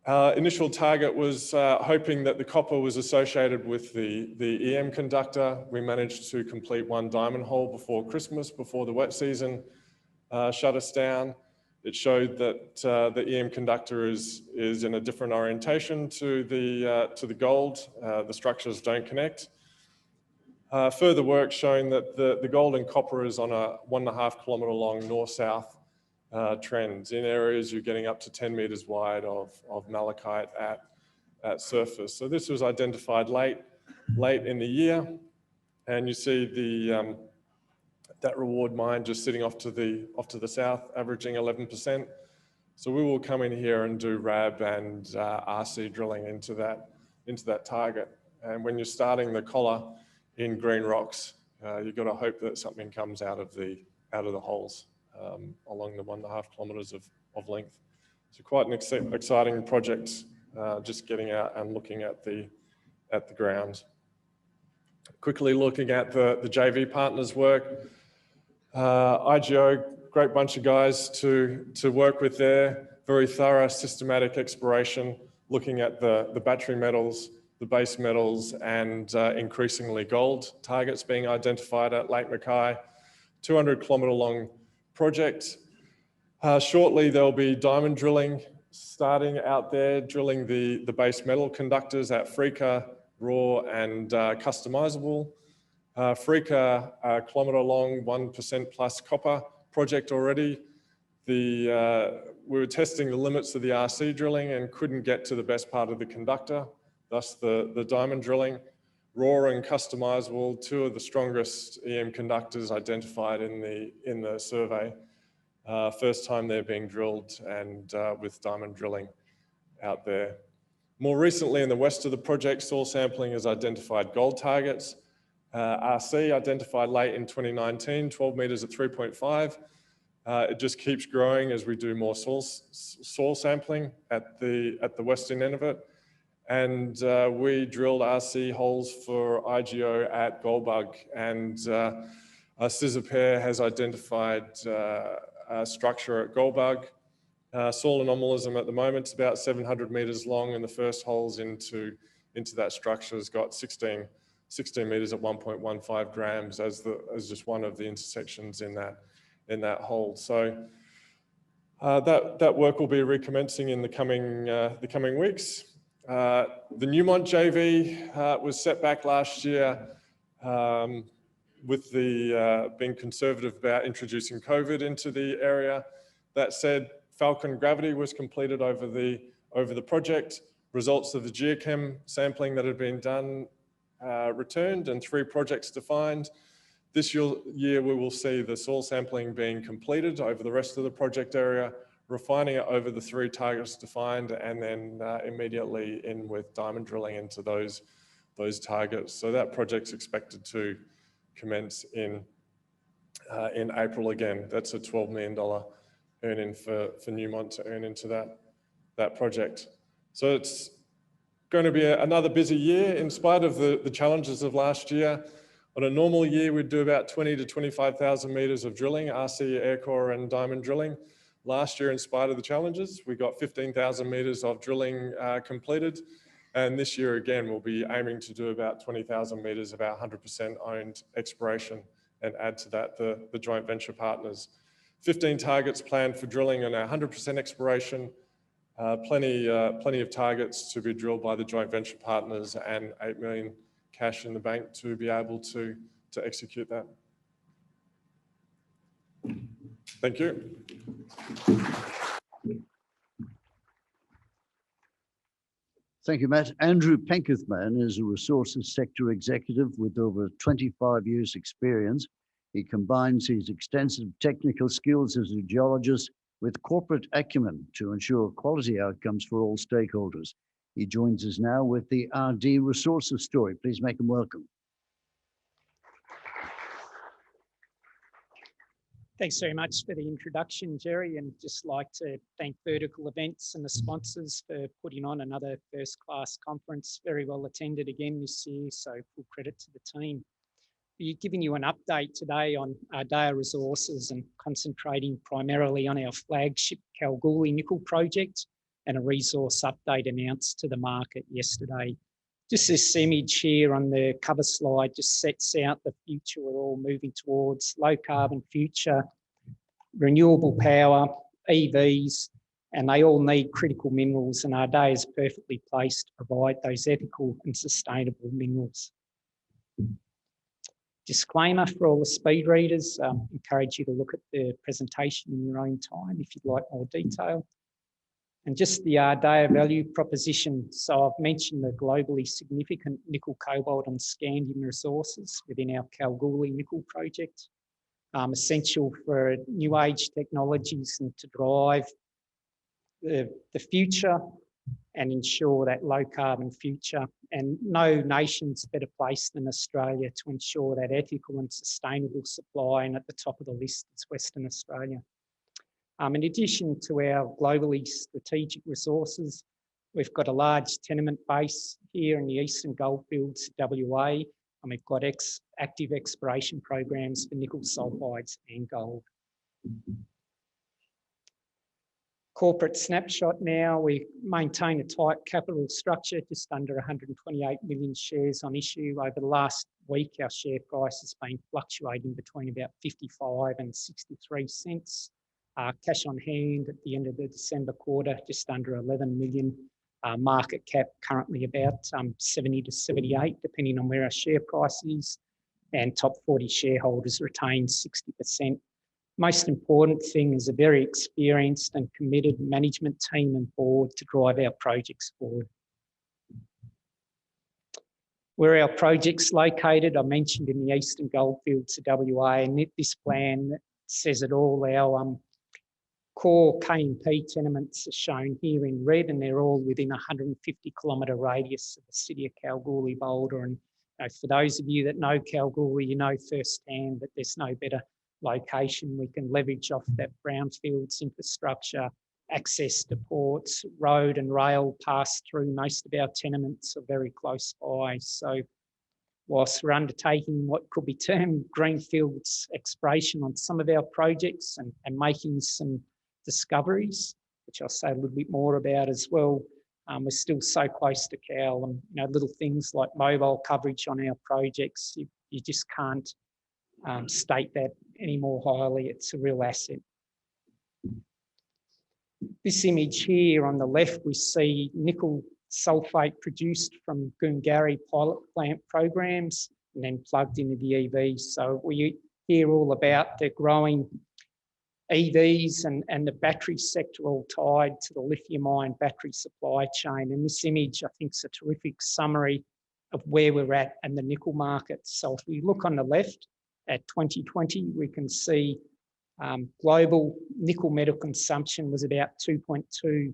Our initial target was hoping that the copper was associated with the EM conductor. We managed to complete 1 diamond hole before Christmas, before the wet season shut us down. It showed that the EM conductor is in a different orientation to the gold. The structures don't connect. Further work showing that the gold and copper is on a 1.5 kilometre long north-south trend. In areas you're getting up to 10 metres wide of malachite at surface. So this was identified late in the year, and you see that Reward mine just sitting off to the south, averaging 11%. So we will come in here and do RAB and RC drilling into that target. And when you're starting the collar in green rocks, you've got to hope that something comes out of the holes along the 1.5 kilometres of length. So quite an exciting project, just getting out and looking at the ground. Quickly looking at the JV partners' work. IGO, great bunch of guys to work with there. Very thorough, systematic exploration, looking at the battery metals, the base metals, and increasingly gold targets being identified at Lake Mackay. 200 kilometre long project. Shortly, there'll be diamond drilling starting out there, drilling the base metal conductors at Freaka, Raw, and customizable. Freaka, a kilometre long, 1% plus copper project already. We were testing the limits of the RC drilling and couldn't get to the best part of the conductor, thus the diamond drilling. Raw and customizable, 2 of the strongest EM conductors identified in the survey. First time they're being drilled and with diamond drilling out there. More recently, in the west of the project, soil sampling has identified gold targets. RC identified late in 2019, 12 meters at 3.5. It just keeps growing as we do more soil sampling at the western end of it. And we drilled RC holes for IGO at Goldbug, and our scissor pair has identified a structure at Goldbug. Soil anomalism at the moment is about 700 meters long, and the first holes into that structure has got 16 meters at 1.15 grams as just one of the intersections in that hole. So that work will be recommencing in the coming weeks. The Newmont JV was set back last year with the being conservative about introducing COVID into the area. That said, Falcon Gravity was completed over the project. Results of the geochem sampling that had been done returned, and 3 projects defined. This year we will see the soil sampling being completed over the rest of the project area, refining it over the 3 targets defined, and then immediately in with diamond drilling into those targets. So that project's expected to commence in April again. That's a $12 million earn-in for Newmont to earn into that project. So it's going to be another busy year in spite of the challenges of last year. On a normal year, we'd do about 20 to 25,000 meters of drilling, RC, aircore, and diamond drilling. Last year, in spite of the challenges, we got 15,000 meters of drilling completed. And this year, again, we'll be aiming to do about 20,000 meters of our 100% owned exploration and add to that the joint venture partners. 15 targets planned for drilling on our 100% exploration, plenty of targets to be drilled by the joint venture partners, and 8 million cash in the bank to be able to execute that. Thank you. Thank you, Matt. Andrew Penkethman is a resources sector executive with over 25 years experience. He combines his extensive technical skills as a geologist with corporate acumen to ensure quality outcomes for all stakeholders. He joins us now with the RD Resources story. Please make him welcome. Thanks very much for the introduction, Jerry, and just like to thank Vertical Events and the sponsors for putting on another first-class conference. Very well attended again this year, so full credit to the team. We're giving you an update today on Ardea Resources and concentrating primarily on our flagship Kalgoorlie nickel project and a resource update announced to the market yesterday. Just this image here on the cover slide just sets out the future we're all moving towards: low carbon future, renewable power, EVs, and they all need critical minerals, and Ardea is perfectly placed to provide those ethical and sustainable minerals. Disclaimer for all the speed readers, encourage you to look at the presentation in your own time if you'd like more detail. And just the Ardea value proposition. So I've mentioned the globally significant nickel, cobalt and scandium resources within our Kalgoorlie nickel project, essential for new age technologies and to drive the future and ensure that low carbon future. And no nation's better placed than Australia to ensure that ethical and sustainable supply, and at the top of the list is Western Australia. In addition to our globally strategic resources, we've got a large tenement base here in the Eastern Goldfields, WA, and we've got active exploration programs for nickel sulfides and gold. Corporate snapshot now, we maintain a tight capital structure, just under 128 million shares on issue. Over the last week, our share price has been fluctuating between about 55 and 63 cents. Cash on hand at the end of the December quarter, just under 11 million. Market cap currently about 70 to 78, depending on where our share price is. And top 40 shareholders retain 60%. Most important thing is a very experienced and committed management team and board to drive our projects forward. Where our project's located, I mentioned in the Eastern Goldfields of WA, and this plan says it all. Our core K&P tenements are shown here in red, and they're all within a 150 kilometre radius of the city of Kalgoorlie, Boulder, For those of you that know Kalgoorlie, you know firsthand that there's no better location. We can leverage off that brownfields infrastructure, access to ports, road and rail pass through. Most of our tenements are very close by. So whilst we're undertaking what could be termed greenfields exploration on some of our projects and making some discoveries, which I'll say a little bit more about as well, we're still so close to Cal, and little things like mobile coverage on our projects, you just can't state that any more highly. It's a real asset. This image here on the left, we see nickel sulfate produced from Goongarrie pilot plant programs and then plugged into the EVs. So we hear all about the growing EVs and the battery sector all tied to the lithium-ion battery supply chain. And this image, I think, is a terrific summary of where we're at in the nickel market. So if we look on the left at 2020, we can see global nickel metal consumption was about 2.2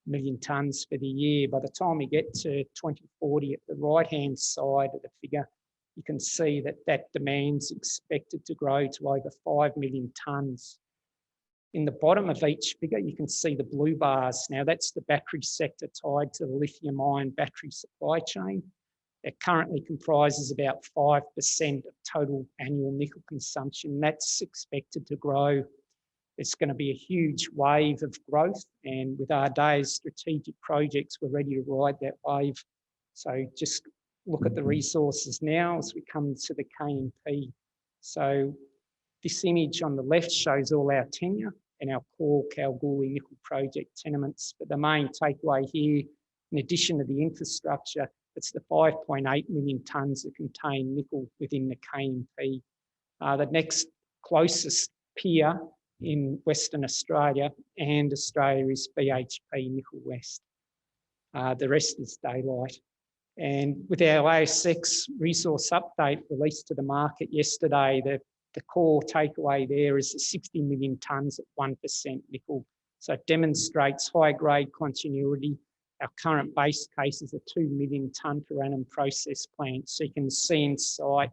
million tonnes for the year. By the time we get to 2040, at the right-hand side of the figure, you can see that demand's expected to grow to over 5 million tonnes. In the bottom of each figure, you can see the blue bars. Now, that's the battery sector tied to the lithium-ion battery supply chain. It currently comprises about 5% of total annual nickel consumption. That's expected to grow. It's going to be a huge wave of growth, and with Ardea's strategic projects, we're ready to ride that wave. So just look at the resources now as we come to the KMP. So this image on the left shows all our tenure and our core Kalgoorlie nickel project tenements. But the main takeaway here, in addition to the infrastructure, it's the 5.8 million tonnes that contain nickel within the KMP. The next closest peer in Western Australia and Australia is BHP Nickel West. The rest is daylight. And with our ASX resource update released to the market yesterday, the core takeaway there is the 60 million tonnes at 1% nickel. So it demonstrates high grade continuity. Our current base case is a 2 million tonne per annum process plant. So you can see in sight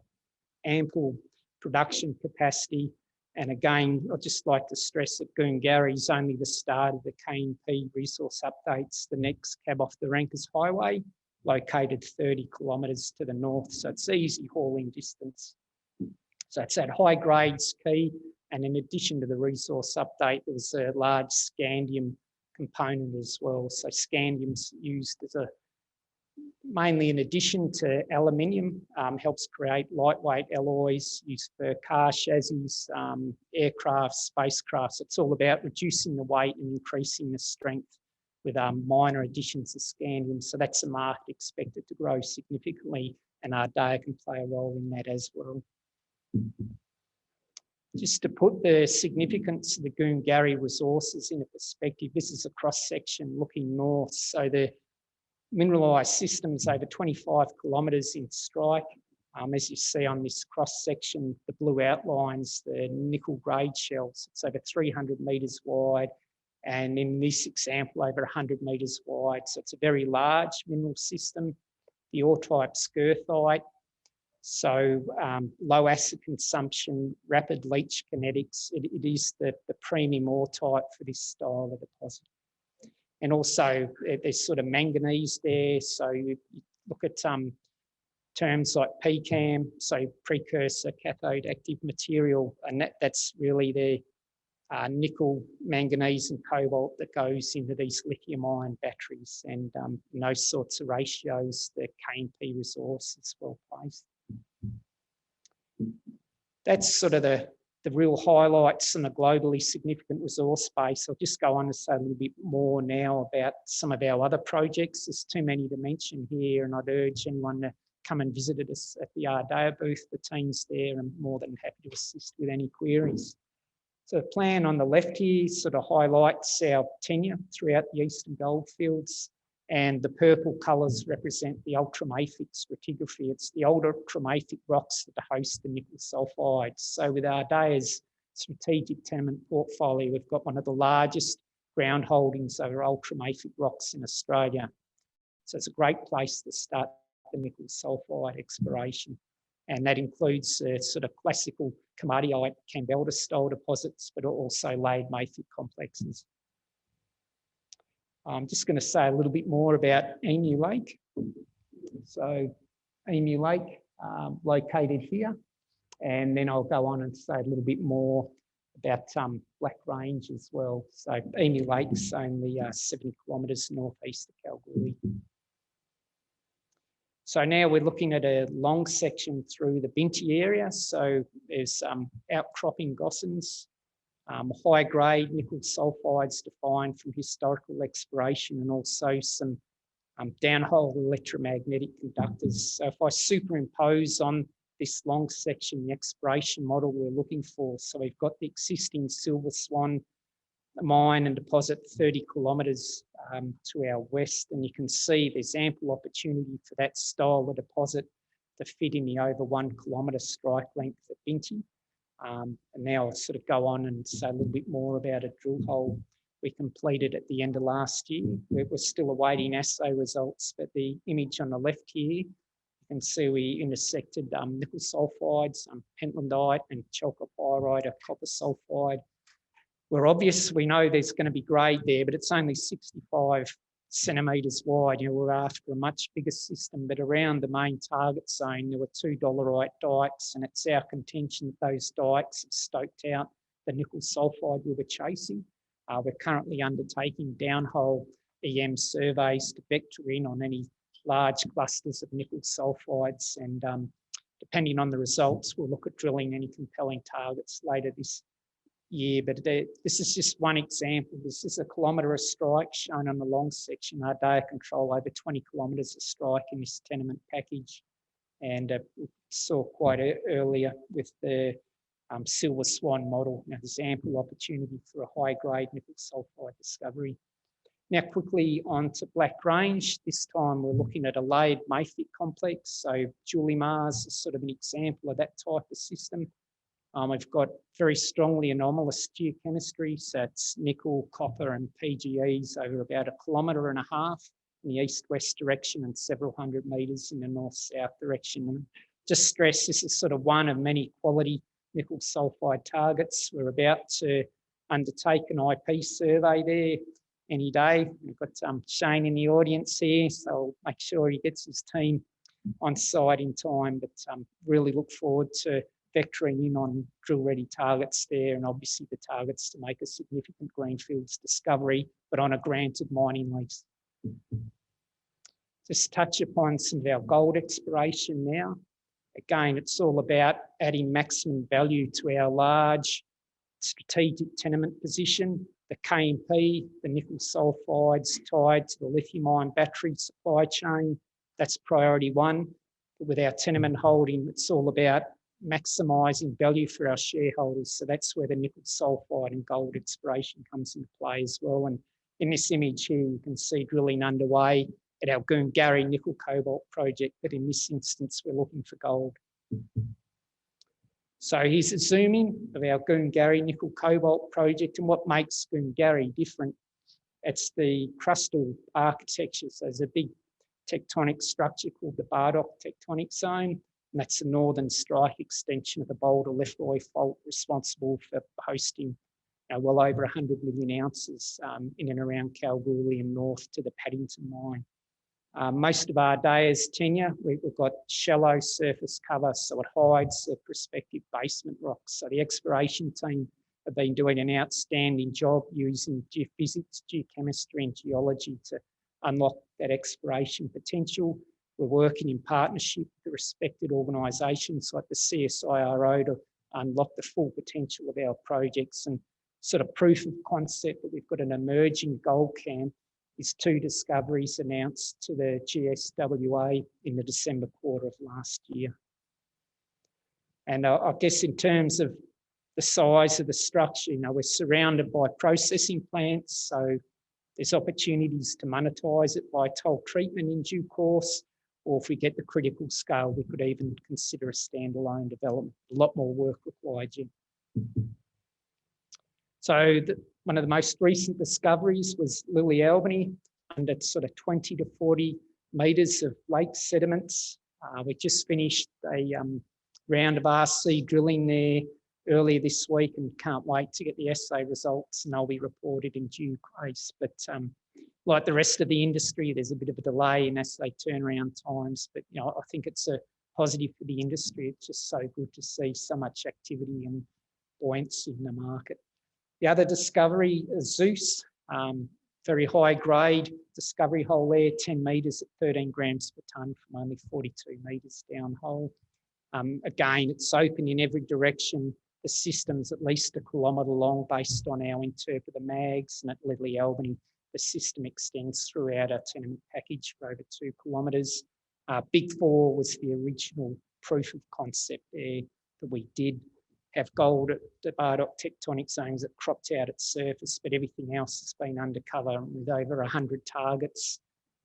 ample production capacity. And again, I'd just like to stress that Goongarrie is only the start of the KMP resource updates. The next cab off the rank is Highway, located 30 kilometres to the north. So it's easy hauling distance. So it's that high grades key. And in addition to the resource update, there was a large scandium component as well. So scandium's used as mainly in addition to aluminium, helps create lightweight alloys used for car chassis, aircraft, spacecraft. So it's all about reducing the weight and increasing the strength with minor additions of scandium. So that's a market expected to grow significantly, and Ardea can play a role in that as well. Just to put the significance of the Goongarrie resources into perspective, this is a cross-section looking north. So the mineralised systems over 25 kilometres in strike. As you see on this cross-section, the blue outlines the nickel grade shells. It's over 300 metres wide, and in this example, over 100 metres wide. So it's a very large mineral system. The ore type skerthite. So low acid consumption, rapid leach kinetics. It is the premium ore type for this style of deposit. And also there's sort of manganese there. So you look at terms like PCAM, so precursor cathode active material, and that's really the nickel, manganese and cobalt that goes into these lithium-ion batteries. And in those sorts of ratios, the KMP resource is well placed. That's sort of the real highlights in a globally significant resource base. I'll just go on to say a little bit more now about some of our other projects. There's too many to mention here, and I'd urge anyone to come and visit us at the Ardea booth. The team's there and more than happy to assist with any queries. So the plan on the left here sort of highlights our tenure throughout the Eastern Goldfields, and the purple colours represent the ultramafic stratigraphy. It's the ultramafic rocks that host the nickel sulfides. So with Ardea's strategic tenement portfolio, we've got one of the largest ground holdings over ultramafic rocks in Australia. So it's a great place to start the nickel sulfide exploration. And that includes sort of classical komatiite Campbell style deposits, but also layered mafic complexes. I'm just going to say a little bit more about Emu Lake. So Emu Lake, located here. And then I'll go on and say a little bit more about Black Range as well. So Emu Lake's only 70 kilometres northeast of Kalgoorlie. So now we're looking at a long section through the Binti area. So there's outcropping gossans, high grade nickel sulfides defined from historical exploration, and also some downhole electromagnetic conductors. So if I superimpose on this long section the exploration model we're looking for, so we've got the existing Silver Swan mine and deposit 30 kilometres to our west, and you can see there's ample opportunity for that style of deposit to fit in the over 1 kilometre strike length at Binti. And now I'll sort of go on and say a little bit more about a drill hole we completed at the end of last year. We're still awaiting assay results, but the image on the left here, you can see we intersected nickel sulfides, pentlandite and chalcopyrite, a copper sulfide. We're obvious, we know there's going to be grade there, but it's only 65 centimetres wide. You know, we're after a much bigger system, but around the main target zone, there were 2 dolerite dikes, and it's our contention that those dikes have stoked out the nickel sulfide we were chasing. We're currently undertaking downhole EM surveys to vector in on any large clusters of nickel sulfides, and depending on the results, we'll look at drilling any compelling targets later this year. But this is just one example. This is 1 kilometre of strike shown on the long section. Ardea control over 20 kilometres of strike in this tenement package, and we saw quite earlier with the Silver Swan model. Now there's ample opportunity for a high-grade nickel sulfide discovery. Now quickly on to Black Range. This time we're looking at a layered mafic complex. So Julie Mars is sort of an example of that type of system. We've got very strongly anomalous geochemistry, so it's nickel, copper and PGEs over about 1.5 kilometres in the east-west direction and several hundred metres in the north-south direction. And just stress, this is sort of one of many quality nickel sulfide targets. We're about to undertake an IP survey there any day. We've got Shane in the audience here, so I'll make sure he gets his team on site in time, but really look forward to vectoring in on drill-ready targets there, and obviously the targets to make a significant greenfields discovery, but on a granted mining lease. Just touch upon some of our gold exploration now. Again, it's all about adding maximum value to our large strategic tenement position. The KMP, the nickel sulfides tied to the lithium-ion battery supply chain, that's priority one. But with our tenement holding, it's all about maximising value for our shareholders. So that's where the nickel sulfide and gold exploration comes into play as well. And in this image here, you can see drilling underway at our Goongarrie nickel cobalt project, but in this instance, we're looking for gold. So here's a zoom in of our Goongarrie nickel cobalt project, and what makes Goongarrie different, it's the crustal architecture. So there's a big tectonic structure called the Bardock tectonic zone, and that's the northern strike extension of the Boulder Lefroy fault, responsible for hosting well over 100 million ounces in and around Kalgoorlie and north to the Paddington mine. Most of Ardea's tenure, we've got shallow surface cover, so it hides the prospective basement rocks. So the exploration team have been doing an outstanding job using geophysics, geochemistry and geology to unlock that exploration potential. We're working in partnership with the respected organisations like the CSIRO to unlock the full potential of our projects, and sort of proof of concept that we've got an emerging gold camp is 2 discoveries announced to the GSWA in the December quarter of last year. And I guess in terms of the size of the structure, we're surrounded by processing plants, so there's opportunities to monetize it by toll treatment in due course, or if we get the critical scale, we could even consider a standalone development. A lot more work required, Jim. So one of the most recent discoveries was Lily Albany, under sort of 20 to 40 metres of lake sediments. We just finished a round of RC drilling there earlier this week and can't wait to get the assay results, and they'll be reported in due course. But like the rest of the industry, there's a bit of a delay in assay turnaround times, but I think it's a positive for the industry. It's just so good to see so much activity and buoyancy in the market. The other discovery is Zeus, very high grade discovery hole there, 10 metres at 13 grams per tonne from only 42 metres down hole. Again, it's open in every direction. The system's at least 1 kilometre long based on our interpreter mags, and at Ledley Albany, the system extends throughout our tenement package for over 2 kilometres. Big Four was the original proof of concept there that we did have gold at the Bardock tectonic zones that cropped out at surface, but everything else has been undercover with over 100 targets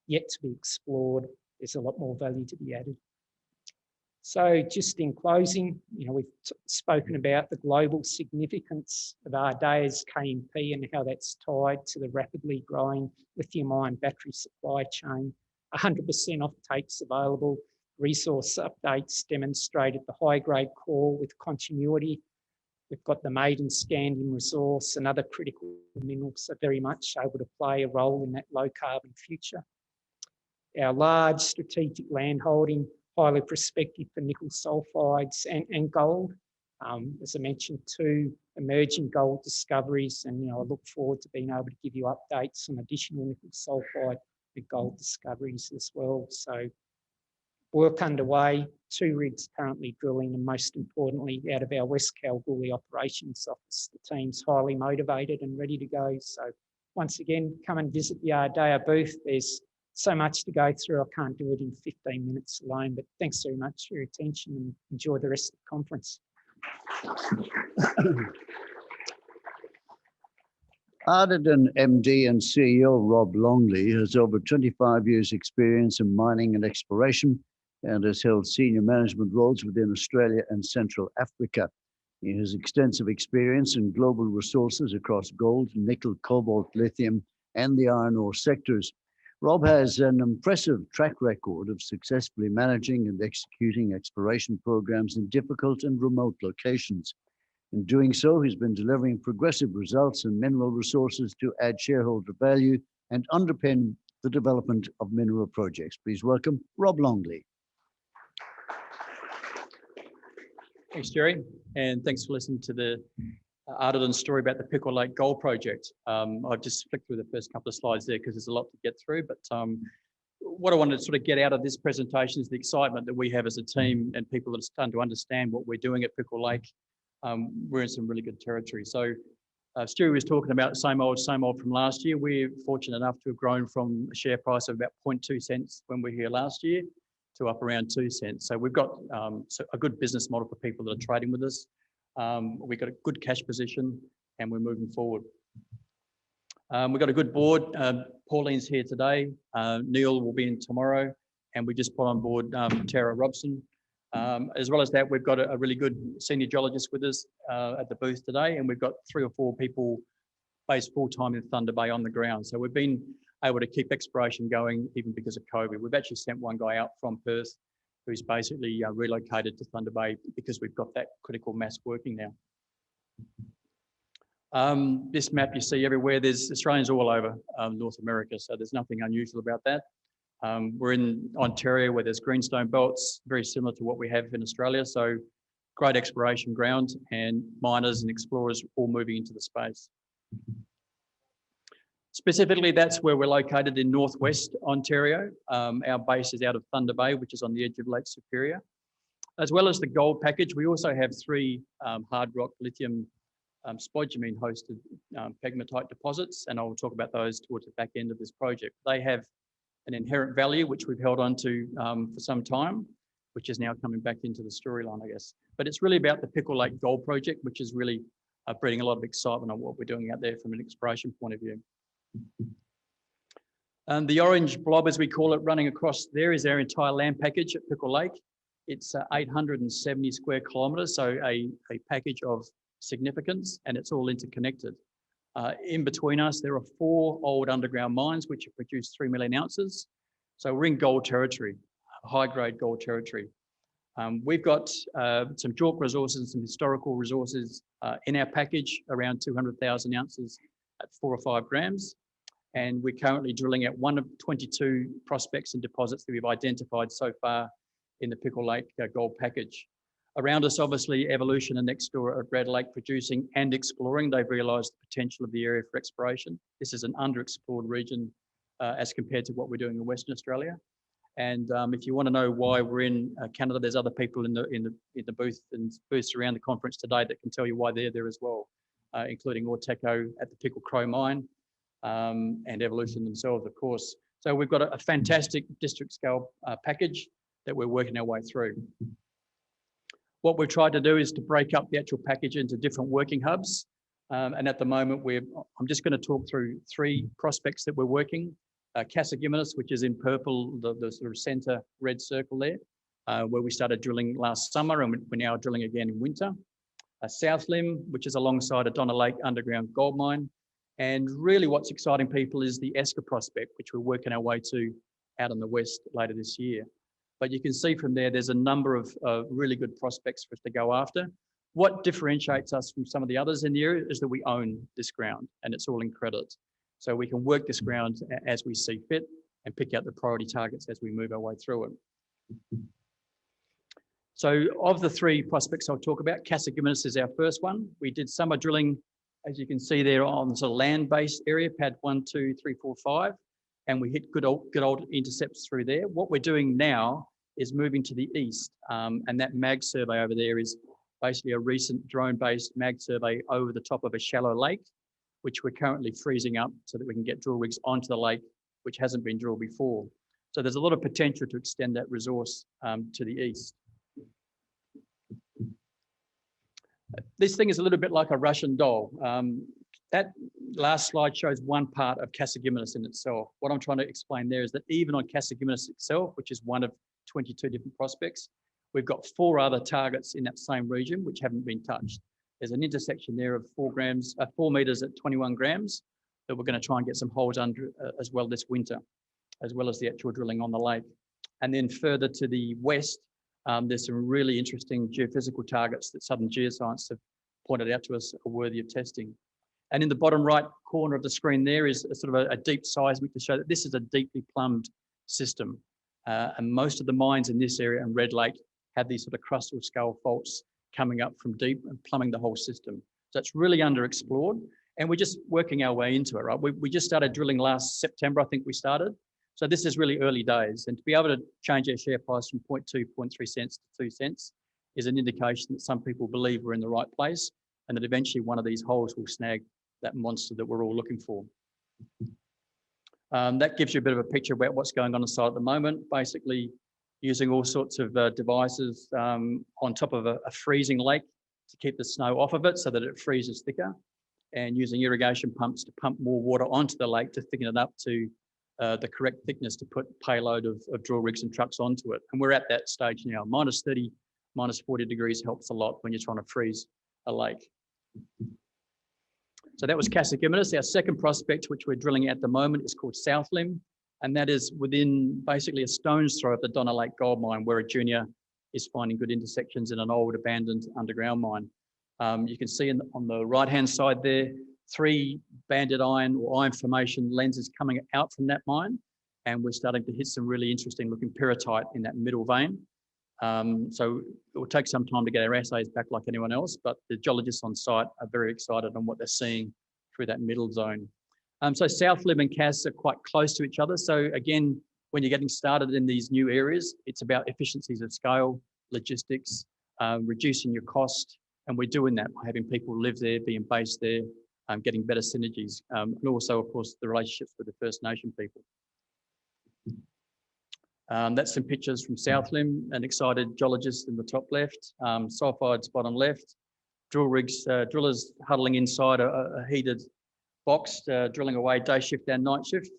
yet to be explored. There's a lot more value to be added. So just in closing, we've spoken about the global significance of Ardea's KMP and how that's tied to the rapidly growing lithium-ion battery supply chain. 100% offtakes available. Resource updates demonstrated the high-grade core with continuity. We've got the maiden scandium resource and other critical minerals are very much able to play a role in that low-carbon future. Our large strategic landholding, highly prospective for nickel sulfides and gold. As I mentioned, 2 emerging gold discoveries, and I look forward to being able to give you updates on additional nickel sulfide and gold discoveries as well. So work underway, 2 rigs currently drilling, and most importantly, out of our West Kalgoorlie operations office, the team's highly motivated and ready to go. So once again, come and visit the Ardea booth. There's so much to go through. I can't do it in 15 minutes alone, but thanks very much for your attention and enjoy the rest of the conference. Ardedan MD and CEO Rob Longley has over 25 years' experience in mining and exploration and has held senior management roles within Australia and Central Africa. He has extensive experience in global resources across gold, nickel, cobalt, lithium, and the iron ore sectors. Rob has an impressive track record of successfully managing and executing exploration programs in difficult and remote locations. In doing so, he's been delivering progressive results in mineral resources to add shareholder value and underpin the development of mineral projects. Please welcome Rob Longley. Thanks, Jerry, and thanks for listening to the Ardedan story about the Pickle Lake Gold Project. I've just flicked through the first couple of slides there because there's a lot to get through, but what I wanted to sort of get out of this presentation is the excitement that we have as a team and people that are starting to understand what we're doing at Pickle Lake. We're in some really good territory. So Stewie was talking about same old from last year. We're fortunate enough to have grown from a share price of about 0.2 cents when we were here last year to up around 2 cents. So we've got a good business model for people that are trading with us. We've got a good cash position and we're moving forward. We've got a good board. Pauline's here today. Neil will be in tomorrow, and we just put on board Tara Robson. As well as that, we've got a really good senior geologist with us at the booth today, and we've got 3 or 4 people based full-time in Thunder Bay on the ground. So we've been able to keep exploration going even because of COVID. We've actually sent one guy out from Perth who's basically relocated to Thunder Bay because we've got that critical mass working now. This map you see everywhere, there's Australians all over North America, so there's nothing unusual about that. We're in Ontario where there's greenstone belts, very similar to what we have in Australia, so great exploration ground and miners and explorers all moving into the space. Specifically, that's where we're located in northwest Ontario. Our base is out of Thunder Bay, which is on the edge of Lake Superior. As well as the gold package, we also have 3 hard rock lithium spodumene hosted pegmatite deposits, and I'll talk about those towards the back end of this project. They have an inherent value, which we've held on to for some time, which is now coming back into the storyline, I guess. But it's really about the Pickle Lake Gold Project, which is really breeding a lot of excitement on what we're doing out there from an exploration point of view. And the orange blob, as we call it, running across there is our entire land package at Pickle Lake. It's 870 square kilometres, so a package of significance, and it's all interconnected. In between us, there are 4 old underground mines which have produced 3 million ounces. So we're in gold territory, high-grade gold territory. We've got some JORC resources and some historical resources in our package, around 200,000 ounces at 4 or 5 grams. And we're currently drilling at one of 22 prospects and deposits that we've identified so far in the Pickle Lake gold package. Around us, obviously, Evolution and next door at Red Lake producing and exploring. They've realised the potential of the area for exploration. This is an underexplored region as compared to what we're doing in Western Australia. And if you want to know why we're in Canada, there's other people in the booths around the conference today that can tell you why they're there as well, including Orteco at the Pickle Crow mine and Evolution themselves, of course. So we've got a fantastic district scale package that we're working our way through. What we've tried to do is to break up the actual package into different working hubs. And at the moment, I'm just going to talk through 3 prospects that we're working. Cassagimminus, which is in purple, the sort of center red circle there, where we started drilling last summer and we're now drilling again in winter. South Limb, which is alongside a Donna Lake underground gold mine. And really what's exciting people is the Esker prospect, which we're working our way to out in the west later this year. But you can see from there, there's a number of really good prospects for us to go after. What differentiates us from some of the others in the area is that we own this ground and it's all in credit. So we can work this ground as we see fit and pick out the priority targets as we move our way through it. So of the 3 prospects I'll talk about, Cassagimminus is our first one. We did summer drilling, as you can see there, on the sort of land-based area, pad 1, 2, 3, 4, 5, and we hit good old intercepts through there. What we're doing now is moving to the east, and that mag survey over there is basically a recent drone-based mag survey over the top of a shallow lake, which we're currently freezing up so that we can get drill rigs onto the lake, which hasn't been drilled before. So there's a lot of potential to extend that resource to the east. This thing is a little bit like a Russian doll. That last slide shows one part of Cassagimminus in itself. What I'm trying to explain there is that even on Cassagimminus itself, which is one of 22 different prospects, we've got 4 other targets in that same region which haven't been touched. There's an intersection there of 4 meters at 21 grams that we're going to try and get some holes under as well this winter, as well as the actual drilling on the lake. And then further to the west, there's some really interesting geophysical targets that Southern Geoscience have pointed out to us are worthy of testing. And in the bottom right corner of the screen there is a sort of a deep seismic to show that this is a deeply plumbed system. And most of the mines in this area and Red Lake have these sort of crustal skull faults coming up from deep and plumbing the whole system. So it's really underexplored and we're just working our way into it, right? We just started drilling last September, I think we started. So this is really early days, and to be able to change our share price from 0.2, 0.3 cents to 2 cents is an indication that some people believe we're in the right place and that eventually one of these holes will snag that monster that we're all looking for. That gives you a bit of a picture about what's going on site at the moment, basically using all sorts of devices on top of a freezing lake to keep the snow off of it so that it freezes thicker, and using irrigation pumps to pump more water onto the lake to thicken it up to the correct thickness to put payload of drill rigs and trucks onto it. And we're at that stage now. Minus 30, minus 40 degrees helps a lot when you're trying to freeze a lake. So that was Cassagimminus. Our second prospect, which we're drilling at the moment, is called South Limb. And that is within basically a stone's throw of the Donna Lake gold mine, where a junior is finding good intersections in an old abandoned underground mine. You can see on the right-hand side there, 3 banded iron or iron formation lenses coming out from that mine. And we're starting to hit some really interesting looking pyrrhotite in that middle vein. So it will take some time to get our assays back like anyone else, but the geologists on site are very excited on what they're seeing through that middle zone. So South Limb and Cass are quite close to each other. So again, when you're getting started in these new areas, it's about efficiencies of scale, logistics, reducing your cost. And we're doing that by having people live there, being based there, getting better synergies. And also, of course, the relationships with the First Nation people. That's some pictures from South Limb, an excited geologist in the top left, sulfides bottom left, drill rigs, drillers huddling inside a heated box, drilling away day shift and night shift,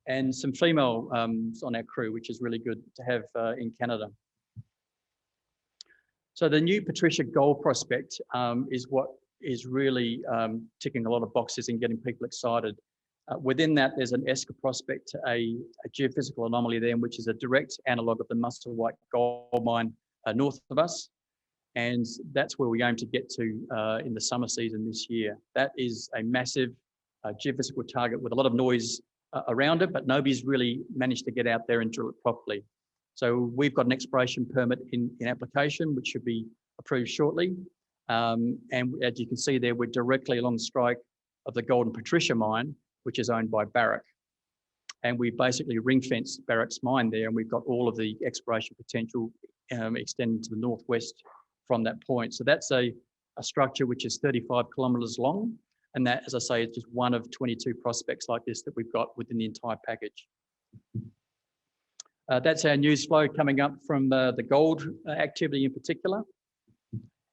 and some female on our crew, which is really good to have in Canada. So the new Patricia Gold prospect is what is really ticking a lot of boxes and getting people excited. Within that, there's an Esker prospect, a geophysical anomaly there, which is a direct analogue of the Musselwhite gold mine north of us. And that's where we aim to get to in the summer season this year. That is a massive geophysical target with a lot of noise around it, but nobody's really managed to get out there and drill it properly. So we've got an exploration permit in application, which should be approved shortly. And as you can see there, we're directly along strike of the Golden Patricia mine, which is owned by Barrick. And we basically ring-fenced Barrick's mine there, and we've got all of the exploration potential extending to the northwest from that point. So that's a structure which is 35 kilometres long. And that, as I say, is just one of 22 prospects like this that we've got within the entire package. That's our news flow coming up from the gold activity in particular.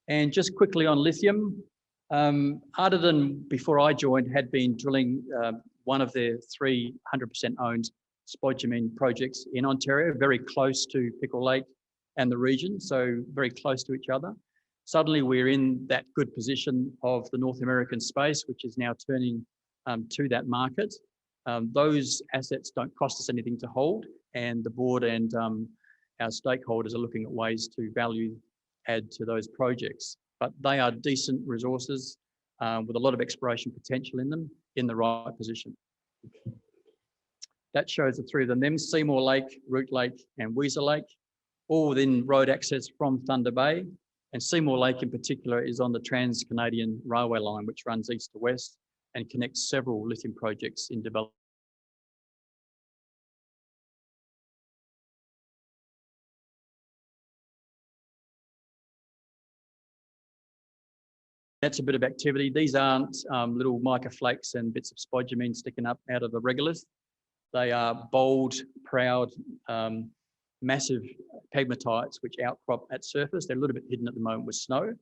And just quickly on lithium, Artisan, before I joined, had been drilling one of their 300% owned spodumene projects in Ontario, very close to Pickle Lake and the region, so very close to each other. Suddenly we're in that good position of the North American space, which is now turning to that market. Those assets don't cost us anything to hold, and the board and our stakeholders are looking at ways to value add to those projects. But they are decent resources with a lot of exploration potential in them in the right position. That shows the three of them, Seymour Lake, Root Lake and Weezer Lake, all within road access from Thunder Bay. And Seymour Lake in particular is on the Trans-Canadian Railway line, which runs east to west and connects several lithium projects in development. That's a bit of activity. These aren't little mica flakes and bits of spodumene sticking up out of the regolith. They are bold, proud, massive pegmatites which outcrop at surface. They're a little bit hidden at the moment with snow,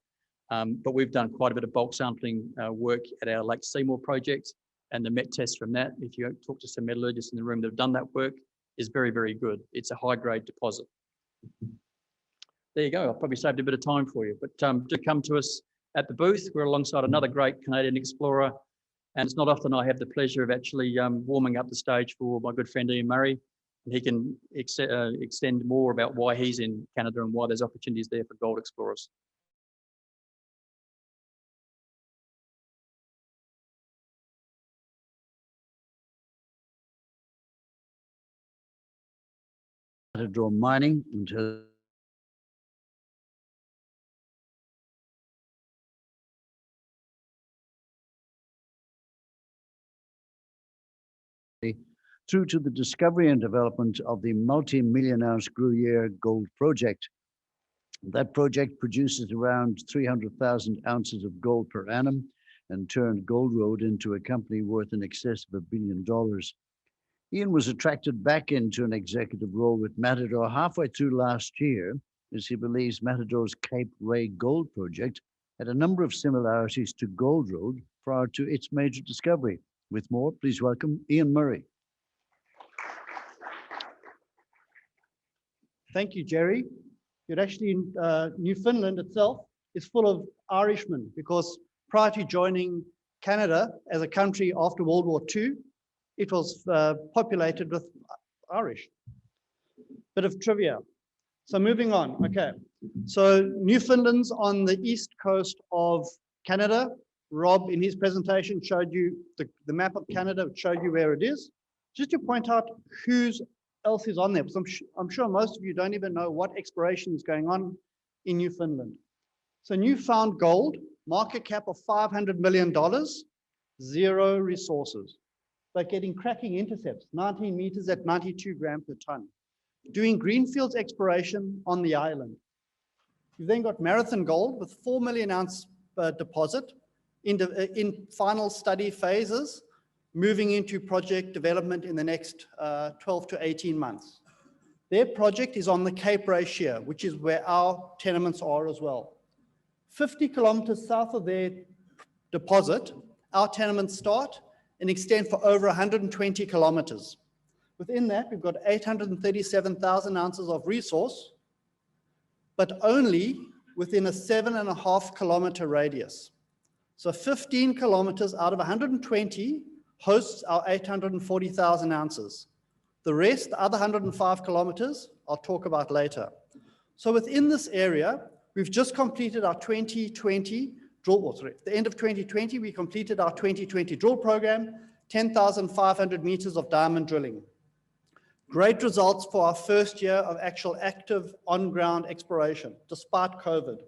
but we've done quite a bit of bulk sampling work at our Lake Seymour project, and the met test from that, if you talk to some metallurgists in the room that have done that work, is very, very good. It's a high-grade deposit. There you go. I've probably saved a bit of time for you, but do come to us at the booth. We're alongside another great Canadian explorer, and it's not often I have the pleasure of actually warming up the stage for my good friend Ian Murray. He can extend more about why he's in Canada and why there's opportunities there for gold explorers. Draw mining until through to the discovery and development of the multi-million ounce Gruyere gold project. That project produces around 300,000 ounces of gold per annum and turned Gold Road into a company worth in excess of $1 billion. Ian was attracted back into an executive role with Matador halfway through last year, as he believes Matador's Cape Ray gold project had a number of similarities to Gold Road prior to its major discovery. With more, please welcome Ian Murray. Thank you, Jerry. It actually, Newfoundland itself is full of Irishmen, because prior to joining Canada as a country after World War II, it was populated with Irish. Bit of trivia. So moving on, okay. So Newfoundland's on the east coast of Canada. Rob, in his presentation, showed you the map of Canada, showed you where it is. Just to point out who's else is on there, because I'm sure most of you don't even know what exploration is going on in Newfoundland. So Newfound gold, market cap of $500 million, zero resources, but getting cracking intercepts, 19 meters at 92 grams per ton, doing greenfields exploration on the island. You've then got Marathon Gold with 4 million ounce deposit in final study phases, moving into project development in the next 12 to 18 months. Their project is on the Cape Ray Shear, which is where our tenements are as well. 50 kilometers south of their deposit, our tenements start and extend for over 120 kilometers. Within that, we've got 837,000 ounces of resource, but only within a 7.5 kilometer radius. So 15 kilometers out of 120 hosts our 840,000 ounces. The rest, the other 105 kilometers, I'll talk about later. So within this area, we've just completed our 2020 drill, sorry, at the end of 2020, we completed our 2020 drill program, 10,500 meters of diamond drilling. Great results for our first year of actual active on-ground exploration, despite COVID.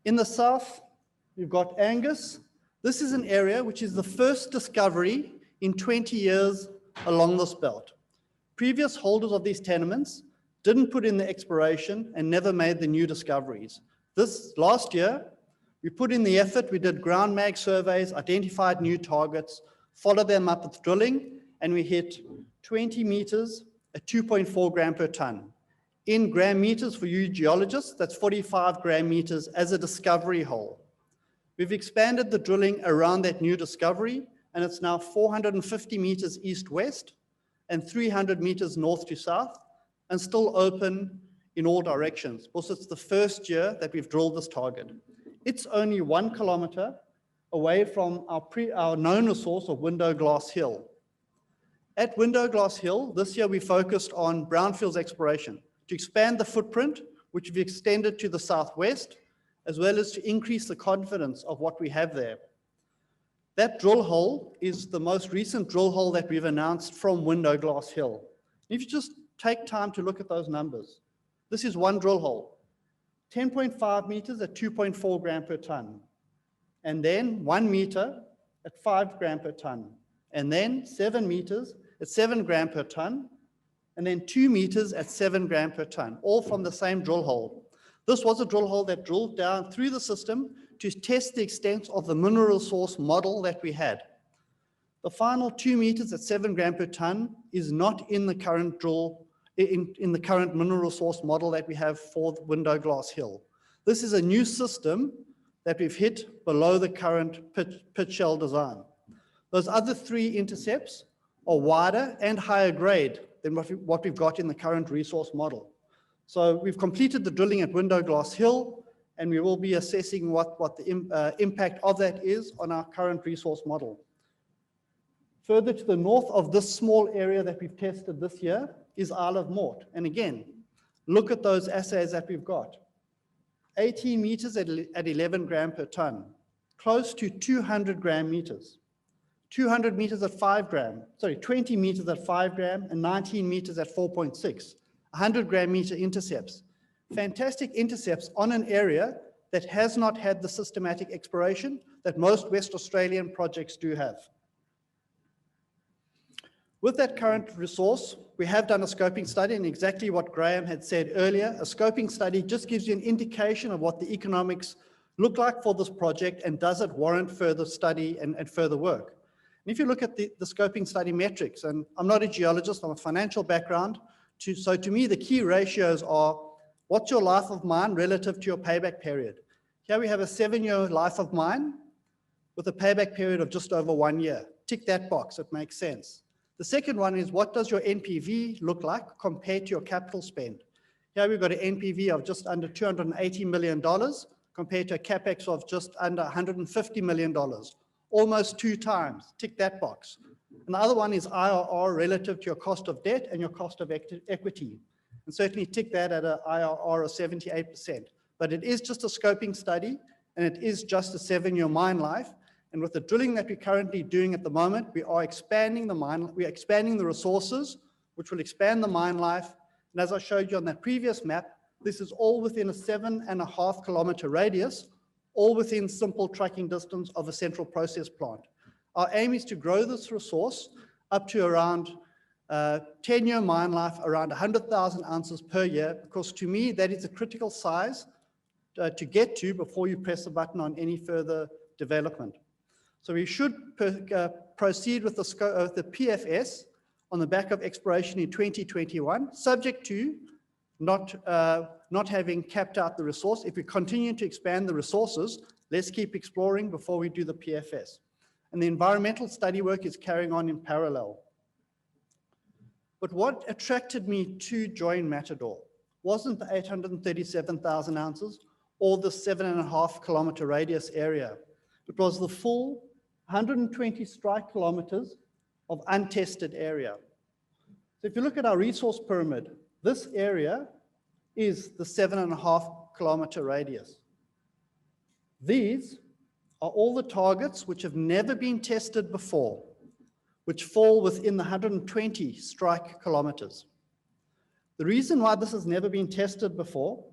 In the south, we've got Angus. This is an area which is the first discovery in 20 years along this belt. Previous holders of these tenements didn't put in the exploration and never made the new discoveries. This last year, we put in the effort, we did ground mag surveys, identified new targets, followed them up with drilling, and we hit 20 meters at 2.4 gram per ton. In gram meters for you geologists, that's 45 gram meters as a discovery hole. We've expanded the drilling around that new discovery, and it's now 450 meters east-west and 300 meters north to south, and still open in all directions. Because it's the first year that we've drilled this target. It's only 1 kilometer away from our known resource of Window Glass Hill. At Window Glass Hill, this year we focused on brownfields exploration to expand the footprint, which we've extended to the southwest, as well as to increase the confidence of what we have there. That drill hole is the most recent drill hole that we've announced from Window Glass Hill. If you just take time to look at those numbers, this is one drill hole, 10.5 meters at 2.4 gram per ton, and then 1 meter at 5 gram per ton, and then 7 meters at 7 gram per ton, and then 2 meters at 7 gram per ton, all from the same drill hole. This was a drill hole that drilled down through the system to test the extent of the mineral source model that we had. The final 2 meters at 7 gram per ton is not in the current drill, in the current mineral source model that we have for Window Glass Hill. This is a new system that we've hit below the current pit shell design. Those other 3 intercepts are wider and higher grade than what we've got in the current resource model. So we've completed the drilling at Window Glass Hill, and we will be assessing what the impact of that is on our current resource model. Further to the north of this small area that we've tested this year is Isle of Mort. And again, look at those assays that we've got. 18 meters at 11 gram per ton, close to 200 gram meters. 200 meters at 5 gram, sorry, 20 meters at 5 gram and 19 meters at 4.6, 100 gram meter intercepts. Fantastic intercepts on an area that has not had the systematic exploration that most West Australian projects do have. With that current resource, we have done a scoping study, and exactly what Graham had said earlier, a scoping study just gives you an indication of what the economics look like for this project and does it warrant further study and further work. And if you look at the scoping study metrics, and I'm not a geologist, I'm a financial background, so to me the key ratios are what's your life of mine relative to your payback period. Here we have a 7-year life of mine with a payback period of just over 1 year. Tick that box, it makes sense. The second one is what does your NPV look like compared to your capital spend? Here we've got an NPV of just under $280 million compared to a CapEx of just under $150 million, almost 2 times, tick that box. And the other one is IRR relative to your cost of debt and your cost of equity. And certainly tick that at an IRR of 78%. But it is just a scoping study, and it is just a 7-year mine life. And with the drilling that we're currently doing at the moment, we are expanding the resources, which will expand the mine life. And as I showed you on that previous map, this is all within a 7.5 kilometer radius, all within simple trucking distance of a central process plant. Our aim is to grow this resource up to around 10-year mine life, around 100,000 ounces per year, because to me, that is a critical size to get to before you press the button on any further development. So we should proceed with the PFS on the back of exploration in 2021, subject to not having capped out the resource. If we continue to expand the resources, let's keep exploring before we do the PFS. And the environmental study work is carrying on in parallel. But what attracted me to join Matador wasn't the 837,000 ounces or the 7.5 kilometer radius area. It was the full 120 strike kilometers of untested area. So if you look at our resource pyramid, this area is the 7.5 kilometer radius. These are all the targets which have never been tested before, which fall within the 120 strike kilometers. The reason why this has never been tested before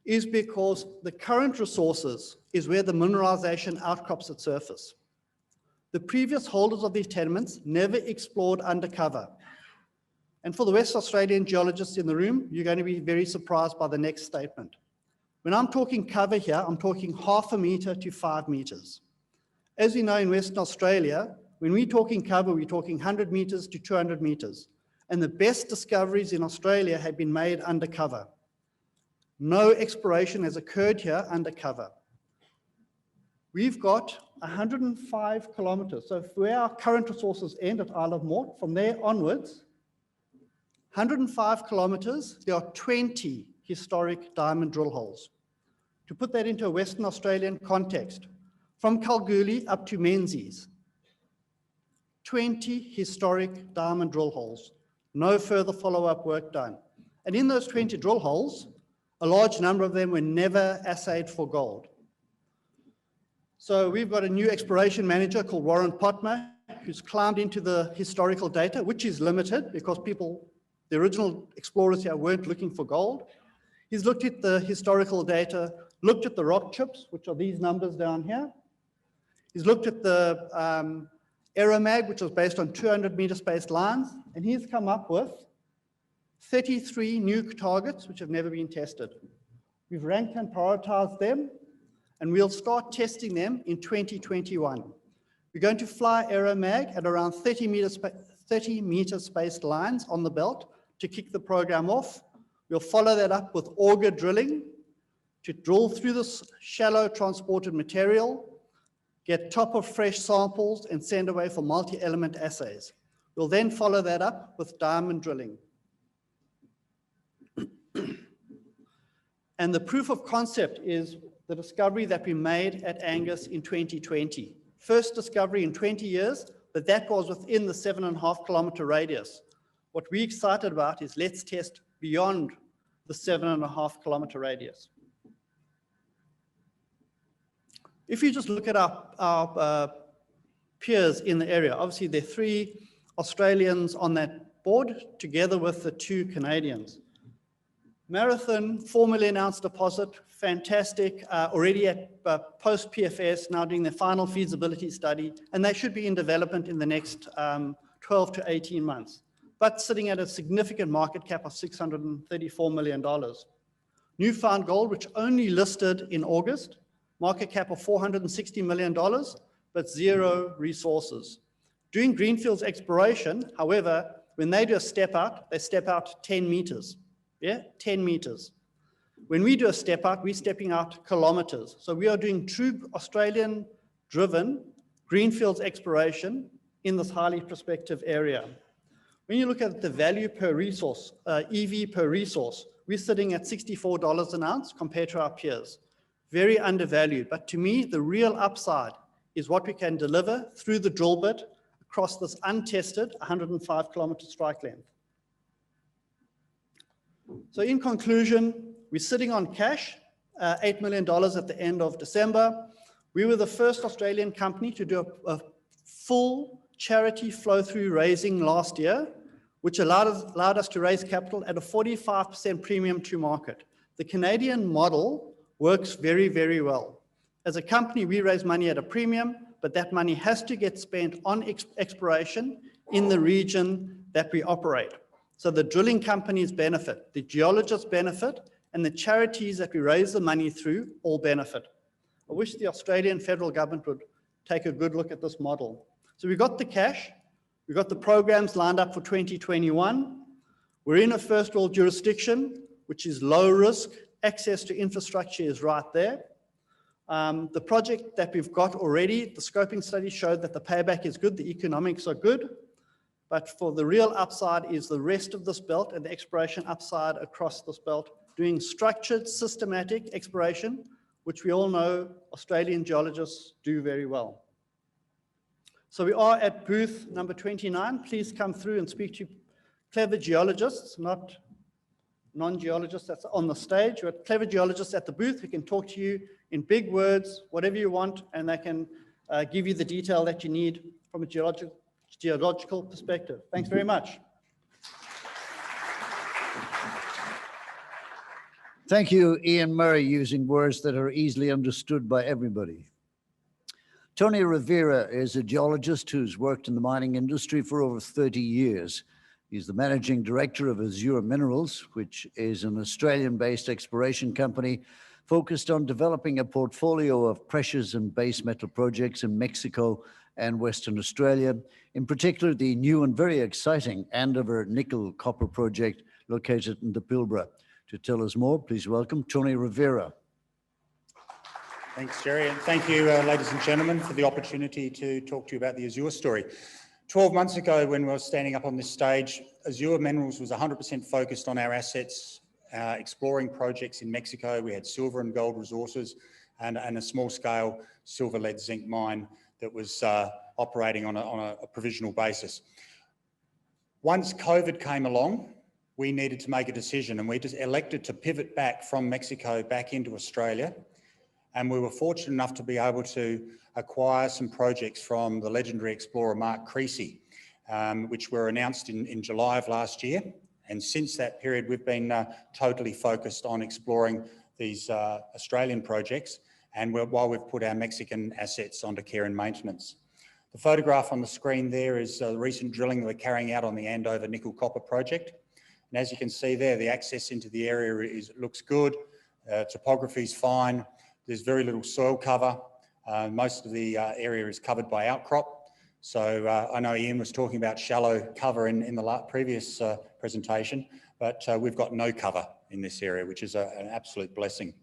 is because the current resources is where the mineralization outcrops at surface. The previous holders of these tenements never explored undercover. And for the West Australian geologists in the room, you're going to be very surprised by the next statement. When I'm talking cover here, I'm talking 0.5 meter to 5 meters. As we know in Western Australia, when we're talking cover, we're talking 100 meters to 200 meters. And the best discoveries in Australia have been made undercover. No exploration has occurred here undercover. We've got 105 kilometers. So where our current resources end at Isle of Mort, from there onwards, 105 kilometers, there are 20 historic diamond drill holes. To put that into a Western Australian context, from Kalgoorlie up to Menzies, 20 historic diamond drill holes, no further follow-up work done. And in those 20 drill holes, a large number of them were never assayed for gold. So we've got a new exploration manager called Warren Potmer, who's climbed into the historical data, which is limited because the original explorers here weren't looking for gold. He's looked at the historical data, looked at the rock chips, which are these numbers down here. He's looked at the aeromag, which was based on 200 meter spaced lines, and he's come up with 33 new targets which have never been tested. We've ranked and prioritized them, and we'll start testing them in 2021. We're going to fly aeromag at around 30 meter spaced lines on the belt to kick the program off. We'll follow that up with auger drilling to drill through this shallow transported material, get top of fresh samples and send away for multi-element assays. We'll then follow that up with diamond drilling. And the proof of concept is the discovery that we made at Angus in 2020. First discovery in 20 years, but that was within the 7.5 kilometer radius. What we're excited about is let's test beyond the 7.5 kilometer radius. If you just look at our peers in the area, obviously there are 3 Australians on that board together with the 2 Canadians. Marathon, 4 million ounce deposit, fantastic, already at post PFS, now doing their final feasibility study, and they should be in development in the next 12 to 18 months, but sitting at a significant market cap of $634 million. Newfound Gold, which only listed in August, market cap of $460 million, but 0 resources. Doing greenfields exploration, however, when they do a step out, they step out 10 meters. Yeah, 10 meters. When we do a step out, we're stepping out kilometers. So we are doing true Australian-driven greenfields exploration in this highly prospective area. When you look at the value per resource, EV per resource, we're sitting at $64 an ounce compared to our peers. Very undervalued, but to me, the real upside is what we can deliver through the drill bit across this untested 105 kilometer strike length. So in conclusion, we're sitting on cash, $8 million at the end of December. We were the first Australian company to do a full charity flow-through raising last year, which allowed us to raise capital at a 45% premium to market. The Canadian model works very, very well. As a company, we raise money at a premium, but that money has to get spent on exploration in the region that we operate. So the drilling companies benefit, the geologists benefit, and the charities that we raise the money through all benefit. I wish the Australian federal government would take a good look at this model. So we've got the cash, we've got the programs lined up for 2021. We're in a first world jurisdiction, which is low risk. Access to infrastructure is right there. The project that we've got already, the scoping study showed that the payback is good, the economics are good. But for the real upside is the rest of this belt and the exploration upside across this belt, doing structured, systematic exploration, which we all know Australian geologists do very well. So we are at booth number 29. Please come through and speak to clever geologists, not non-geologists that's on the stage, but clever geologists at the booth who can talk to you in big words, whatever you want, and they can give you the detail that you need from a geological perspective. Thanks very much. Thank you, Ian Murray, using words that are easily understood by everybody. Tony Rivera is a geologist who's worked in the mining industry for over 30 years. He's the managing director of Azure Minerals, which is an Australian-based exploration company focused on developing a portfolio of precious and base metal projects in Mexico and Western Australia, in particular the new and very exciting Andover nickel copper project located in the Pilbara. To tell us more, please welcome Tony Rivera. Thanks, Jerry, and thank you, ladies and gentlemen, for the opportunity to talk to you about the Azure story. 12 months ago, when we were standing up on this stage, Azure Minerals was 100% focused on our assets, exploring projects in Mexico. We had silver and gold resources and a small-scale silver, lead, zinc mine that was operating on a provisional basis. Once COVID came along, we needed to make a decision, and we just elected to pivot back from Mexico back into Australia. And we were fortunate enough to be able to acquire some projects from the legendary explorer Mark Creasy, which were announced in July of last year. And since that period, we've been totally focused on exploring these Australian projects, and while we've put our Mexican assets onto care and maintenance. The photograph on the screen there is the recent drilling that we're carrying out on the Andover nickel copper project. And as you can see there, the access into the area looks good, topography is fine. There's very little soil cover. Most of the area is covered by outcrop. So I know Ian was talking about shallow cover in the previous presentation, but we've got no cover in this area, which is an absolute blessing.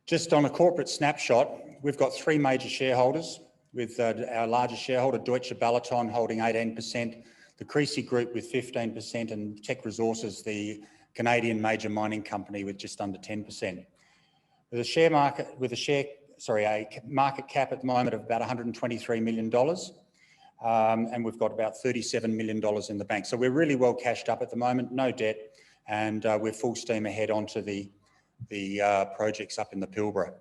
Just on a corporate snapshot, we've got three major shareholders, with our largest shareholder, Deutsche Balaton, holding 18%, the Creasy Group with 15%, and Teck Resources, the Canadian major mining company, with just under 10%. With a market cap at the moment of about $123 million, and we've got about $37 million in the bank. So we're really well cashed up at the moment, no debt, and we're full steam ahead onto the projects up in the Pilbara.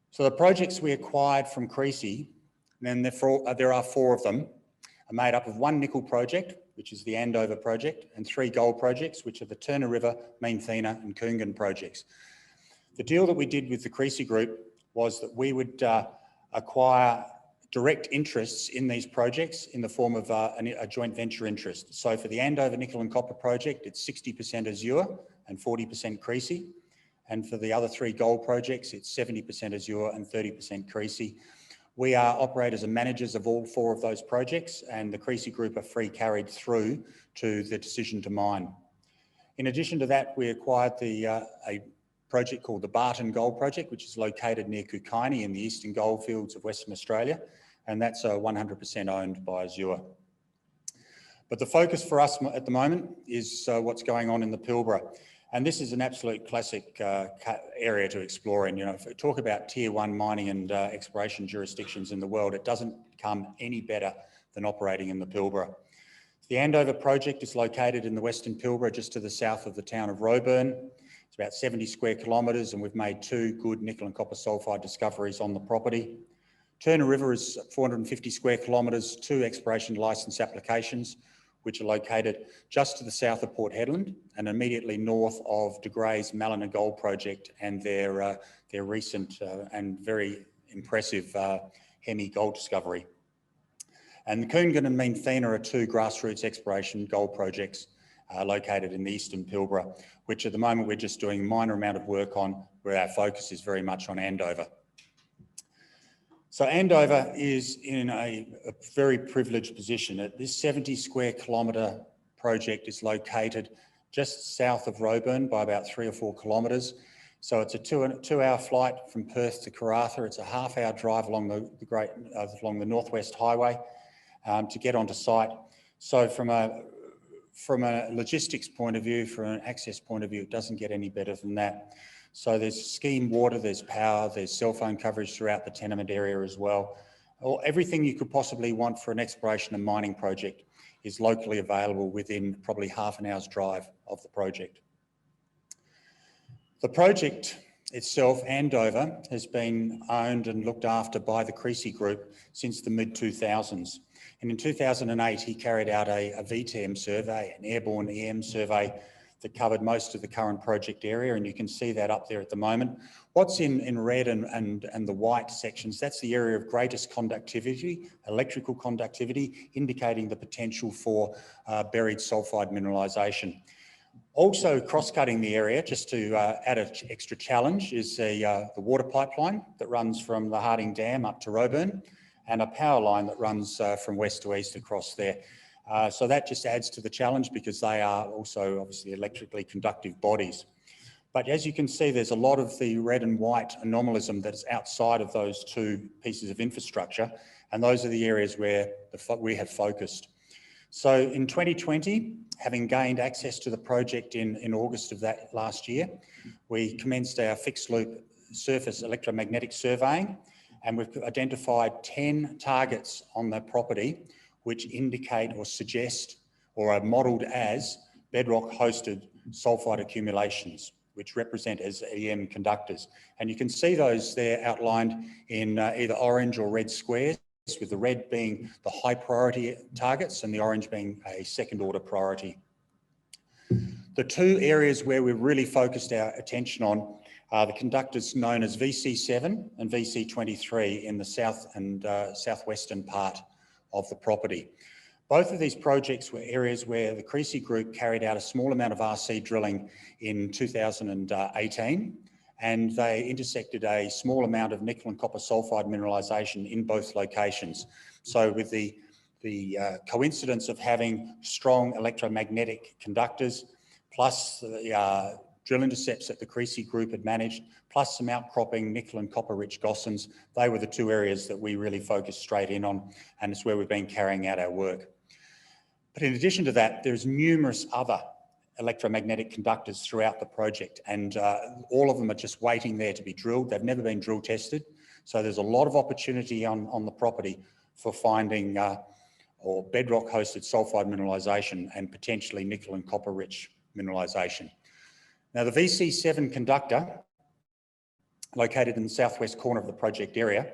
So the projects we acquired from Creasy, and there are four of them, are made up of one nickel project, which is the Andover project, and three gold projects, which are the Turner River, Meanthena and Coongan projects. The deal that we did with the Creasy Group was that we would acquire direct interests in these projects in the form of a joint venture interest. So for the Andover nickel and copper project, it's 60% Azure and 40% Creasy. And for the other three gold projects, it's 70% Azure and 30% Creasy. We are operators and managers of all four of those projects, and the Creasy Group are free carried through to the decision to mine. In addition to that, we acquired a project called the Barton Gold Project, which is located near Kukaini in the eastern goldfields of Western Australia, and that's 100% owned by Azure. But the focus for us at the moment is what's going on in the Pilbara. And this is an absolute classic area to explore in. You know, if we talk about tier one mining and exploration jurisdictions in the world, it doesn't come any better than operating in the Pilbara. The Andover project is located in the Western Pilbara, just to the south of the town of Roebourne. It's about 70 square kilometres, and we've made two good nickel and copper sulphide discoveries on the property. Turner River is 450 square kilometres, two exploration licence applications, which are located just to the south of Port Hedland and immediately north of De Grey's Malina Gold Project and their recent and very impressive Hemi gold discovery. And the Coongan and Meanthena are two grassroots exploration gold projects located in the Eastern Pilbara, which at the moment we're just doing a minor amount of work on, where our focus is very much on Andover. So Andover is in a very privileged position. This 70 square kilometre project is located just south of Roebourne by about 3 or 4 kilometres. So it's a two-hour flight from Perth to Karratha. It's a half-hour drive along the Northwest Highway to get onto site. So from a logistics point of view, from an access point of view, it doesn't get any better than that. So there's scheme water, there's power, there's cell phone coverage throughout the tenement area as well. Everything you could possibly want for an exploration and mining project is locally available within probably half an hour's drive of the project. The project itself, Andover, has been owned and looked after by the Creasy Group since the mid-2000s. And in 2008, he carried out a VTM survey, an airborne EM survey that covered most of the current project area, and you can see that up there at the moment. What's in red and the white sections, that's the area of greatest conductivity, electrical conductivity, indicating the potential for buried sulfide mineralisation. Also cross-cutting the area, just to add an extra challenge, is the water pipeline that runs from the Harding Dam up to Roebourne, and a power line that runs from west to east across there. So that just adds to the challenge because they are also obviously electrically conductive bodies. But as you can see, there's a lot of the red and white anomalism that's outside of those two pieces of infrastructure, and those are the areas where we have focused. So in 2020, having gained access to the project in August of that last year, we commenced our fixed loop surface electromagnetic surveying, and we've identified 10 targets on the property which indicate or suggest or are modelled as bedrock hosted sulfide accumulations, which represent as EM conductors. And you can see those there outlined in either orange or red squares, with the red being the high priority targets and the orange being a second order priority. The two areas where we've really focused our attention on are the conductors known as VC7 and VC23 in the south and southwestern part of the property. Both of these projects were areas where the Creasy Group carried out a small amount of RC drilling in 2018, and they intersected a small amount of nickel and copper sulfide mineralisation in both locations. So with the coincidence of having strong electromagnetic conductors, plus the drill intercepts that the Creasy Group had managed, plus some outcropping nickel and copper rich gossans, they were the two areas that we really focused straight in on, and it's where we've been carrying out our work. But in addition to that, there's numerous other electromagnetic conductors throughout the project, and all of them are just waiting there to be drilled. They've never been drill tested. So there's a lot of opportunity on the property for finding or bedrock hosted sulfide mineralisation and potentially nickel and copper rich mineralisation. Now the VC7 conductor, located in the southwest corner of the project area,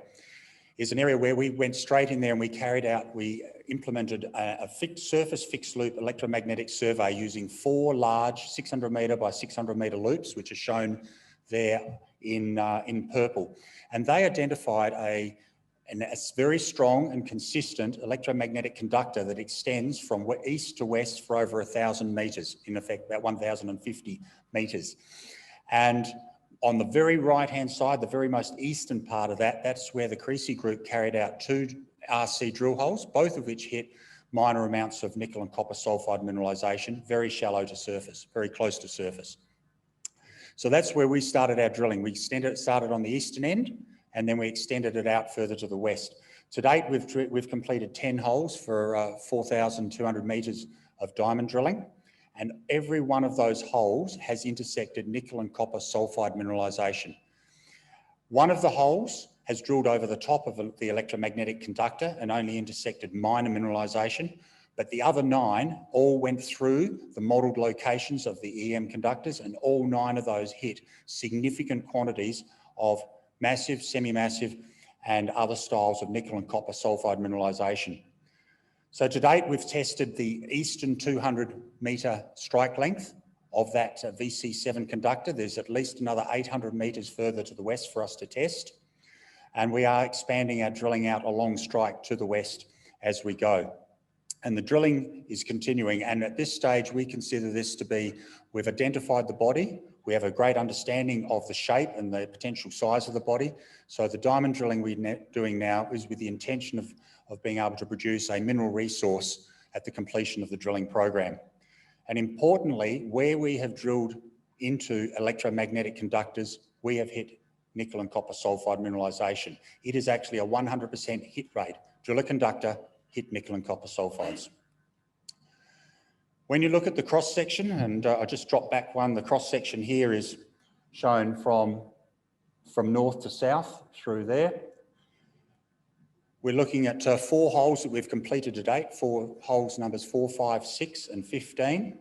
is an area where we went straight in there and we implemented a surface fixed loop electromagnetic survey using 4 large 600 metre by 600 metre loops, which are shown there in purple. And they identified a very strong and consistent electromagnetic conductor that extends from east to west for over 1,000 metres, in effect about 1,050 metres. And on the very right-hand side, the very most eastern part of that, that's where the Creasy Group carried out 2 RC drill holes, both of which hit minor amounts of nickel and copper sulfide mineralisation, very shallow to surface, very close to surface. So that's where we started our drilling. We started on the eastern end, and then we extended it out further to the west. To date, we've completed 10 holes for 4,200 metres of diamond drilling, and every one of those holes has intersected nickel and copper sulfide mineralisation. One of the holes has drilled over the top of the electromagnetic conductor and only intersected minor mineralisation, but the other 9 all went through the modelled locations of the EM conductors, and all 9 of those hit significant quantities of massive, semi-massive and other styles of nickel and copper sulfide mineralisation. So to date, we've tested the eastern 200 metre strike length of that VC7 conductor. There's at least another 800 metres further to the west for us to test. And we are expanding our drilling out along strike to the west as we go. And the drilling is continuing. And at this stage, we consider this to be, we've identified the body. We have a great understanding of the shape and the potential size of the body. So the diamond drilling we're doing now is with the intention of being able to produce a mineral resource at the completion of the drilling program. And importantly, where we have drilled into electromagnetic conductors, we have hit nickel and copper sulfide mineralisation. It is actually a 100% hit rate. Drill a conductor, hit nickel and copper sulfides. When you look at the cross section, and I just dropped back one, the cross section here is shown from north to south through there. We're looking at 4 holes that we've completed to date, 4 holes numbers 4, 5, 6 and 15.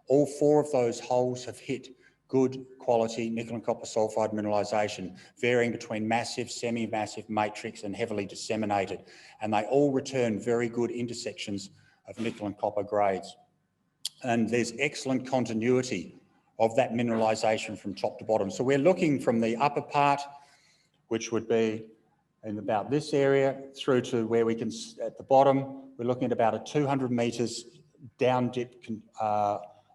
All 4 of those holes have hit good quality nickel and copper sulfide mineralisation, varying between massive, semi-massive, matrix and heavily disseminated. And they all return very good intersections of nickel and copper grades. And there's excellent continuity of that mineralisation from top to bottom. So we're looking from the upper part, which would be in about this area, through to where we can, at the bottom, we're looking at about a 200 metres down dip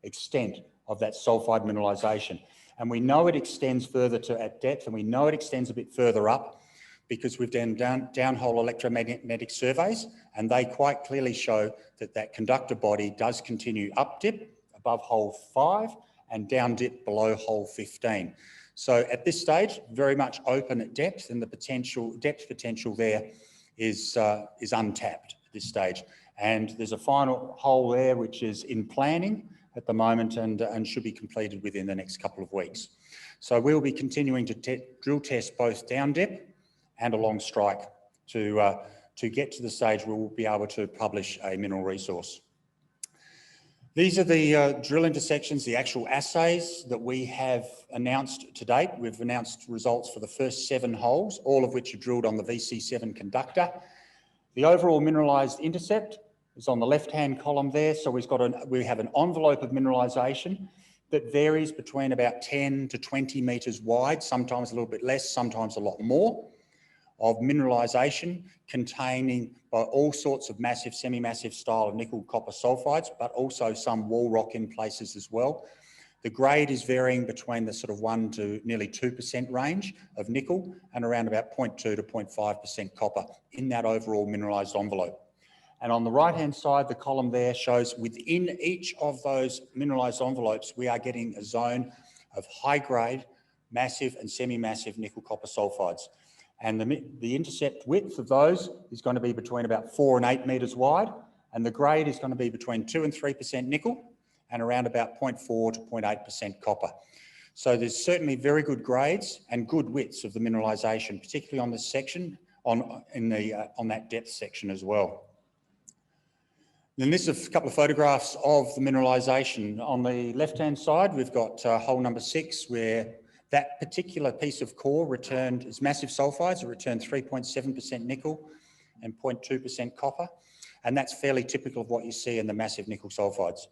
extent of that sulfide mineralisation. And we know it extends further to at depth, and we know it extends a bit further up because we've done downhole electromagnetic surveys, and they quite clearly show that that conductor body does continue up dip above hole 5 and down dip below hole 15. So at this stage, very much open at depth, and the depth potential there is untapped at this stage. And there's a final hole there which is in planning at the moment and should be completed within the next couple of weeks. So we'll be continuing to drill test both down dip and along strike to get to the stage where we'll be able to publish a mineral resource. These are the drill intersections, the actual assays that we have announced to date. We've announced results for the first 7 holes, all of which are drilled on the VC7 conductor. The overall mineralised intercept is on the left-hand column there. So we have an envelope of mineralisation that varies between about 10 to 20 metres wide, sometimes a little bit less, sometimes a lot more, of mineralisation containing all sorts of massive, semi-massive style of nickel copper sulfides, but also some wall rock in places as well. The grade is varying between the sort of 1 to nearly 2% range of nickel and around about 0.2 to 0.5% copper in that overall mineralised envelope. And on the right-hand side, the column there shows within each of those mineralised envelopes, we are getting a zone of high-grade, massive and semi-massive nickel copper sulfides. And the intercept width of those is going to be between about 4 and 8 metres wide, and the grade is going to be between 2 and 3% nickel and around about 0.4 to 0.8% copper. So there's certainly very good grades and good widths of the mineralisation, particularly on this section, on that depth section as well. Then this is a couple of photographs of the mineralisation. On the left-hand side, we've got hole number 6, where that particular piece of core returned as massive sulfides. It returned 3.7% nickel and 0.2% copper. And that's fairly typical of what you see in the massive nickel sulfides.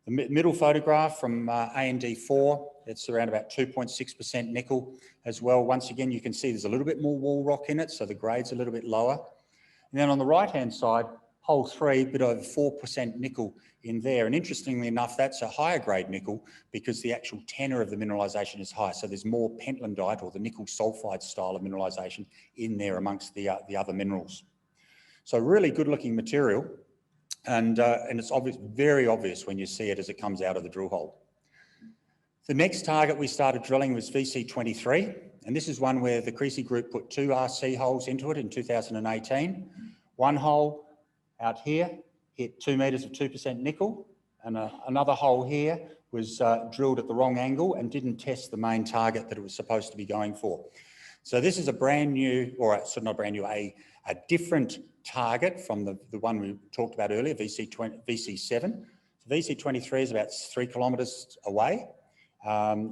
The middle photograph from AND4, it's around about 2.6% nickel as well. Once again, you can see there's a little bit more wall rock in it, so the grade's a little bit lower. And then on the right-hand side, hole 3, a bit over 4% nickel in there. And interestingly enough, that's a higher grade nickel because the actual tenor of the mineralisation is high. So there's more pentlandite, or the nickel sulfide style of mineralisation, in there amongst the other minerals. So really good looking material. And it's very obvious when you see it as it comes out of the drill hole. The next target we started drilling was VC23. And this is one where the Creasy Group put 2 RC holes into it in 2018. One hole out here hit 2 metres of 2% nickel, and another hole here was drilled at the wrong angle and didn't test the main target that it was supposed to be going for. So this is a brand new, or not brand new, a different target from the one we talked about earlier, VC7. So VC23 is about 3 kilometres away.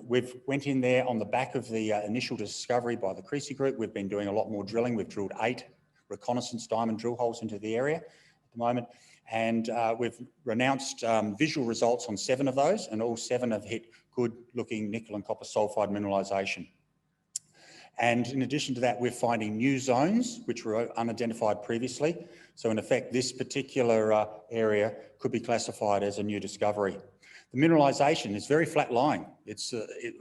We've went in there on the back of the initial discovery by the Creasy Group. We've been doing a lot more drilling. We've drilled 8 reconnaissance diamond drill holes into the area at the moment, and we've announced visual results on 7 of those, and all 7 have hit good looking nickel and copper sulfide mineralisation. And in addition to that, we're finding new zones which were unidentified previously. So in effect, this particular area could be classified as a new discovery. The mineralisation is very flat lying. It's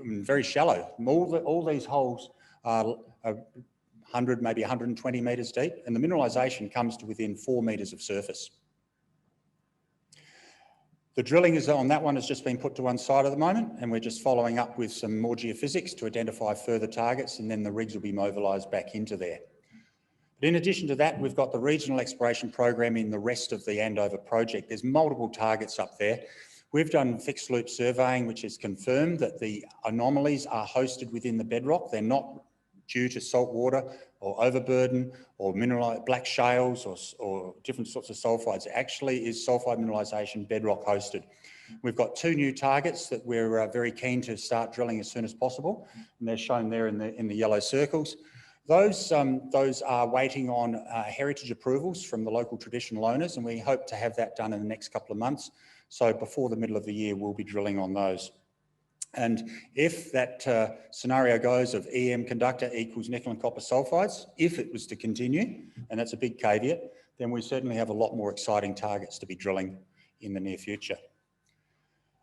very shallow. All these holes are 100, maybe 120 metres deep, and the mineralisation comes to within 4 metres of surface. The drilling on that one has just been put to one side at the moment, and we're just following up with some more geophysics to identify further targets, and then the rigs will be mobilised back into there. But in addition to that, we've got the regional exploration program in the rest of the Andover project. There's multiple targets up there. We've done fixed loop surveying, which has confirmed that the anomalies are hosted within the bedrock. They're not due to salt water or overburden or black shales or different sorts of sulphides. It actually is sulphide mineralisation bedrock hosted. We've got 2 new targets that we're very keen to start drilling as soon as possible, and they're shown there in the yellow circles. Those are waiting on heritage approvals from the local traditional owners, and we hope to have that done in the next couple of months. So before the middle of the year, we'll be drilling on those. And if that scenario goes of EM conductor equals nickel and copper sulfides, if it was to continue, and that's a big caveat, then we certainly have a lot more exciting targets to be drilling in the near future.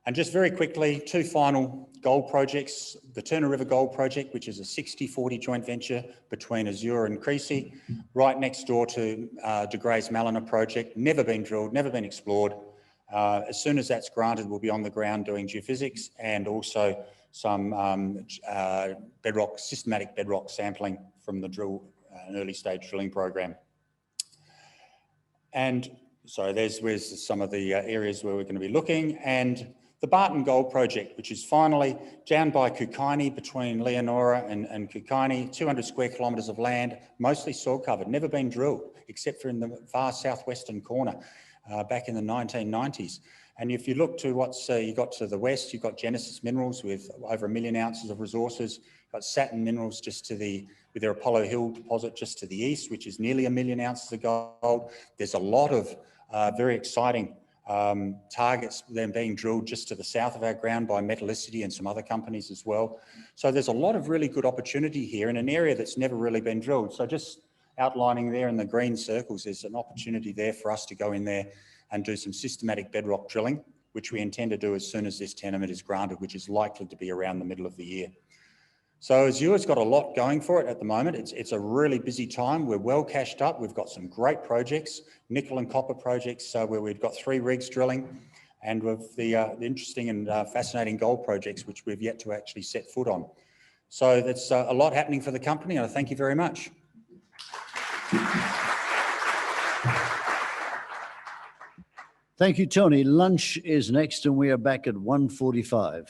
And just very quickly, 2 final gold projects. The Turner River Gold Project, which is a 60-40 joint venture between Azure and Creasy, right next door to De Grey's Malina project, never been drilled, never been explored. As soon as that's granted, we'll be on the ground doing geophysics and also some systematic bedrock sampling from the an early stage drilling program. And so where's some of the areas where we're going to be looking. And the Barton Gold Project, which is finally down by Kukaini, between Leonora and Kukaini, 200 square kilometres of land, mostly soil covered, never been drilled, except for in the far southwestern corner back in the 1990s. And if you look to what's you got to the west, you've got Genesis Minerals with over 1 million ounces of resources. You've got Saturn Minerals just with their Apollo Hill deposit just to the east, which is nearly 1 million ounces of gold. There's a lot of very exciting targets then being drilled just to the south of our ground by Metallicity and some other companies as well. So there's a lot of really good opportunity here in an area that's never really been drilled. So just outlining there in the green circles, there's an opportunity there for us to go in there and do some systematic bedrock drilling, which we intend to do as soon as this tenement is granted, which is likely to be around the middle of the year. So Azure's got a lot going for it at the moment. It's a really busy time. We're well cashed up. We've got some great projects, nickel and copper projects, where we've got 3 rigs drilling, and with the interesting and fascinating gold projects, which we've yet to actually set foot on. So that's a lot happening for the company, and I thank you very much. Thank you, Tony. Lunch is next, and we are back at 1:45.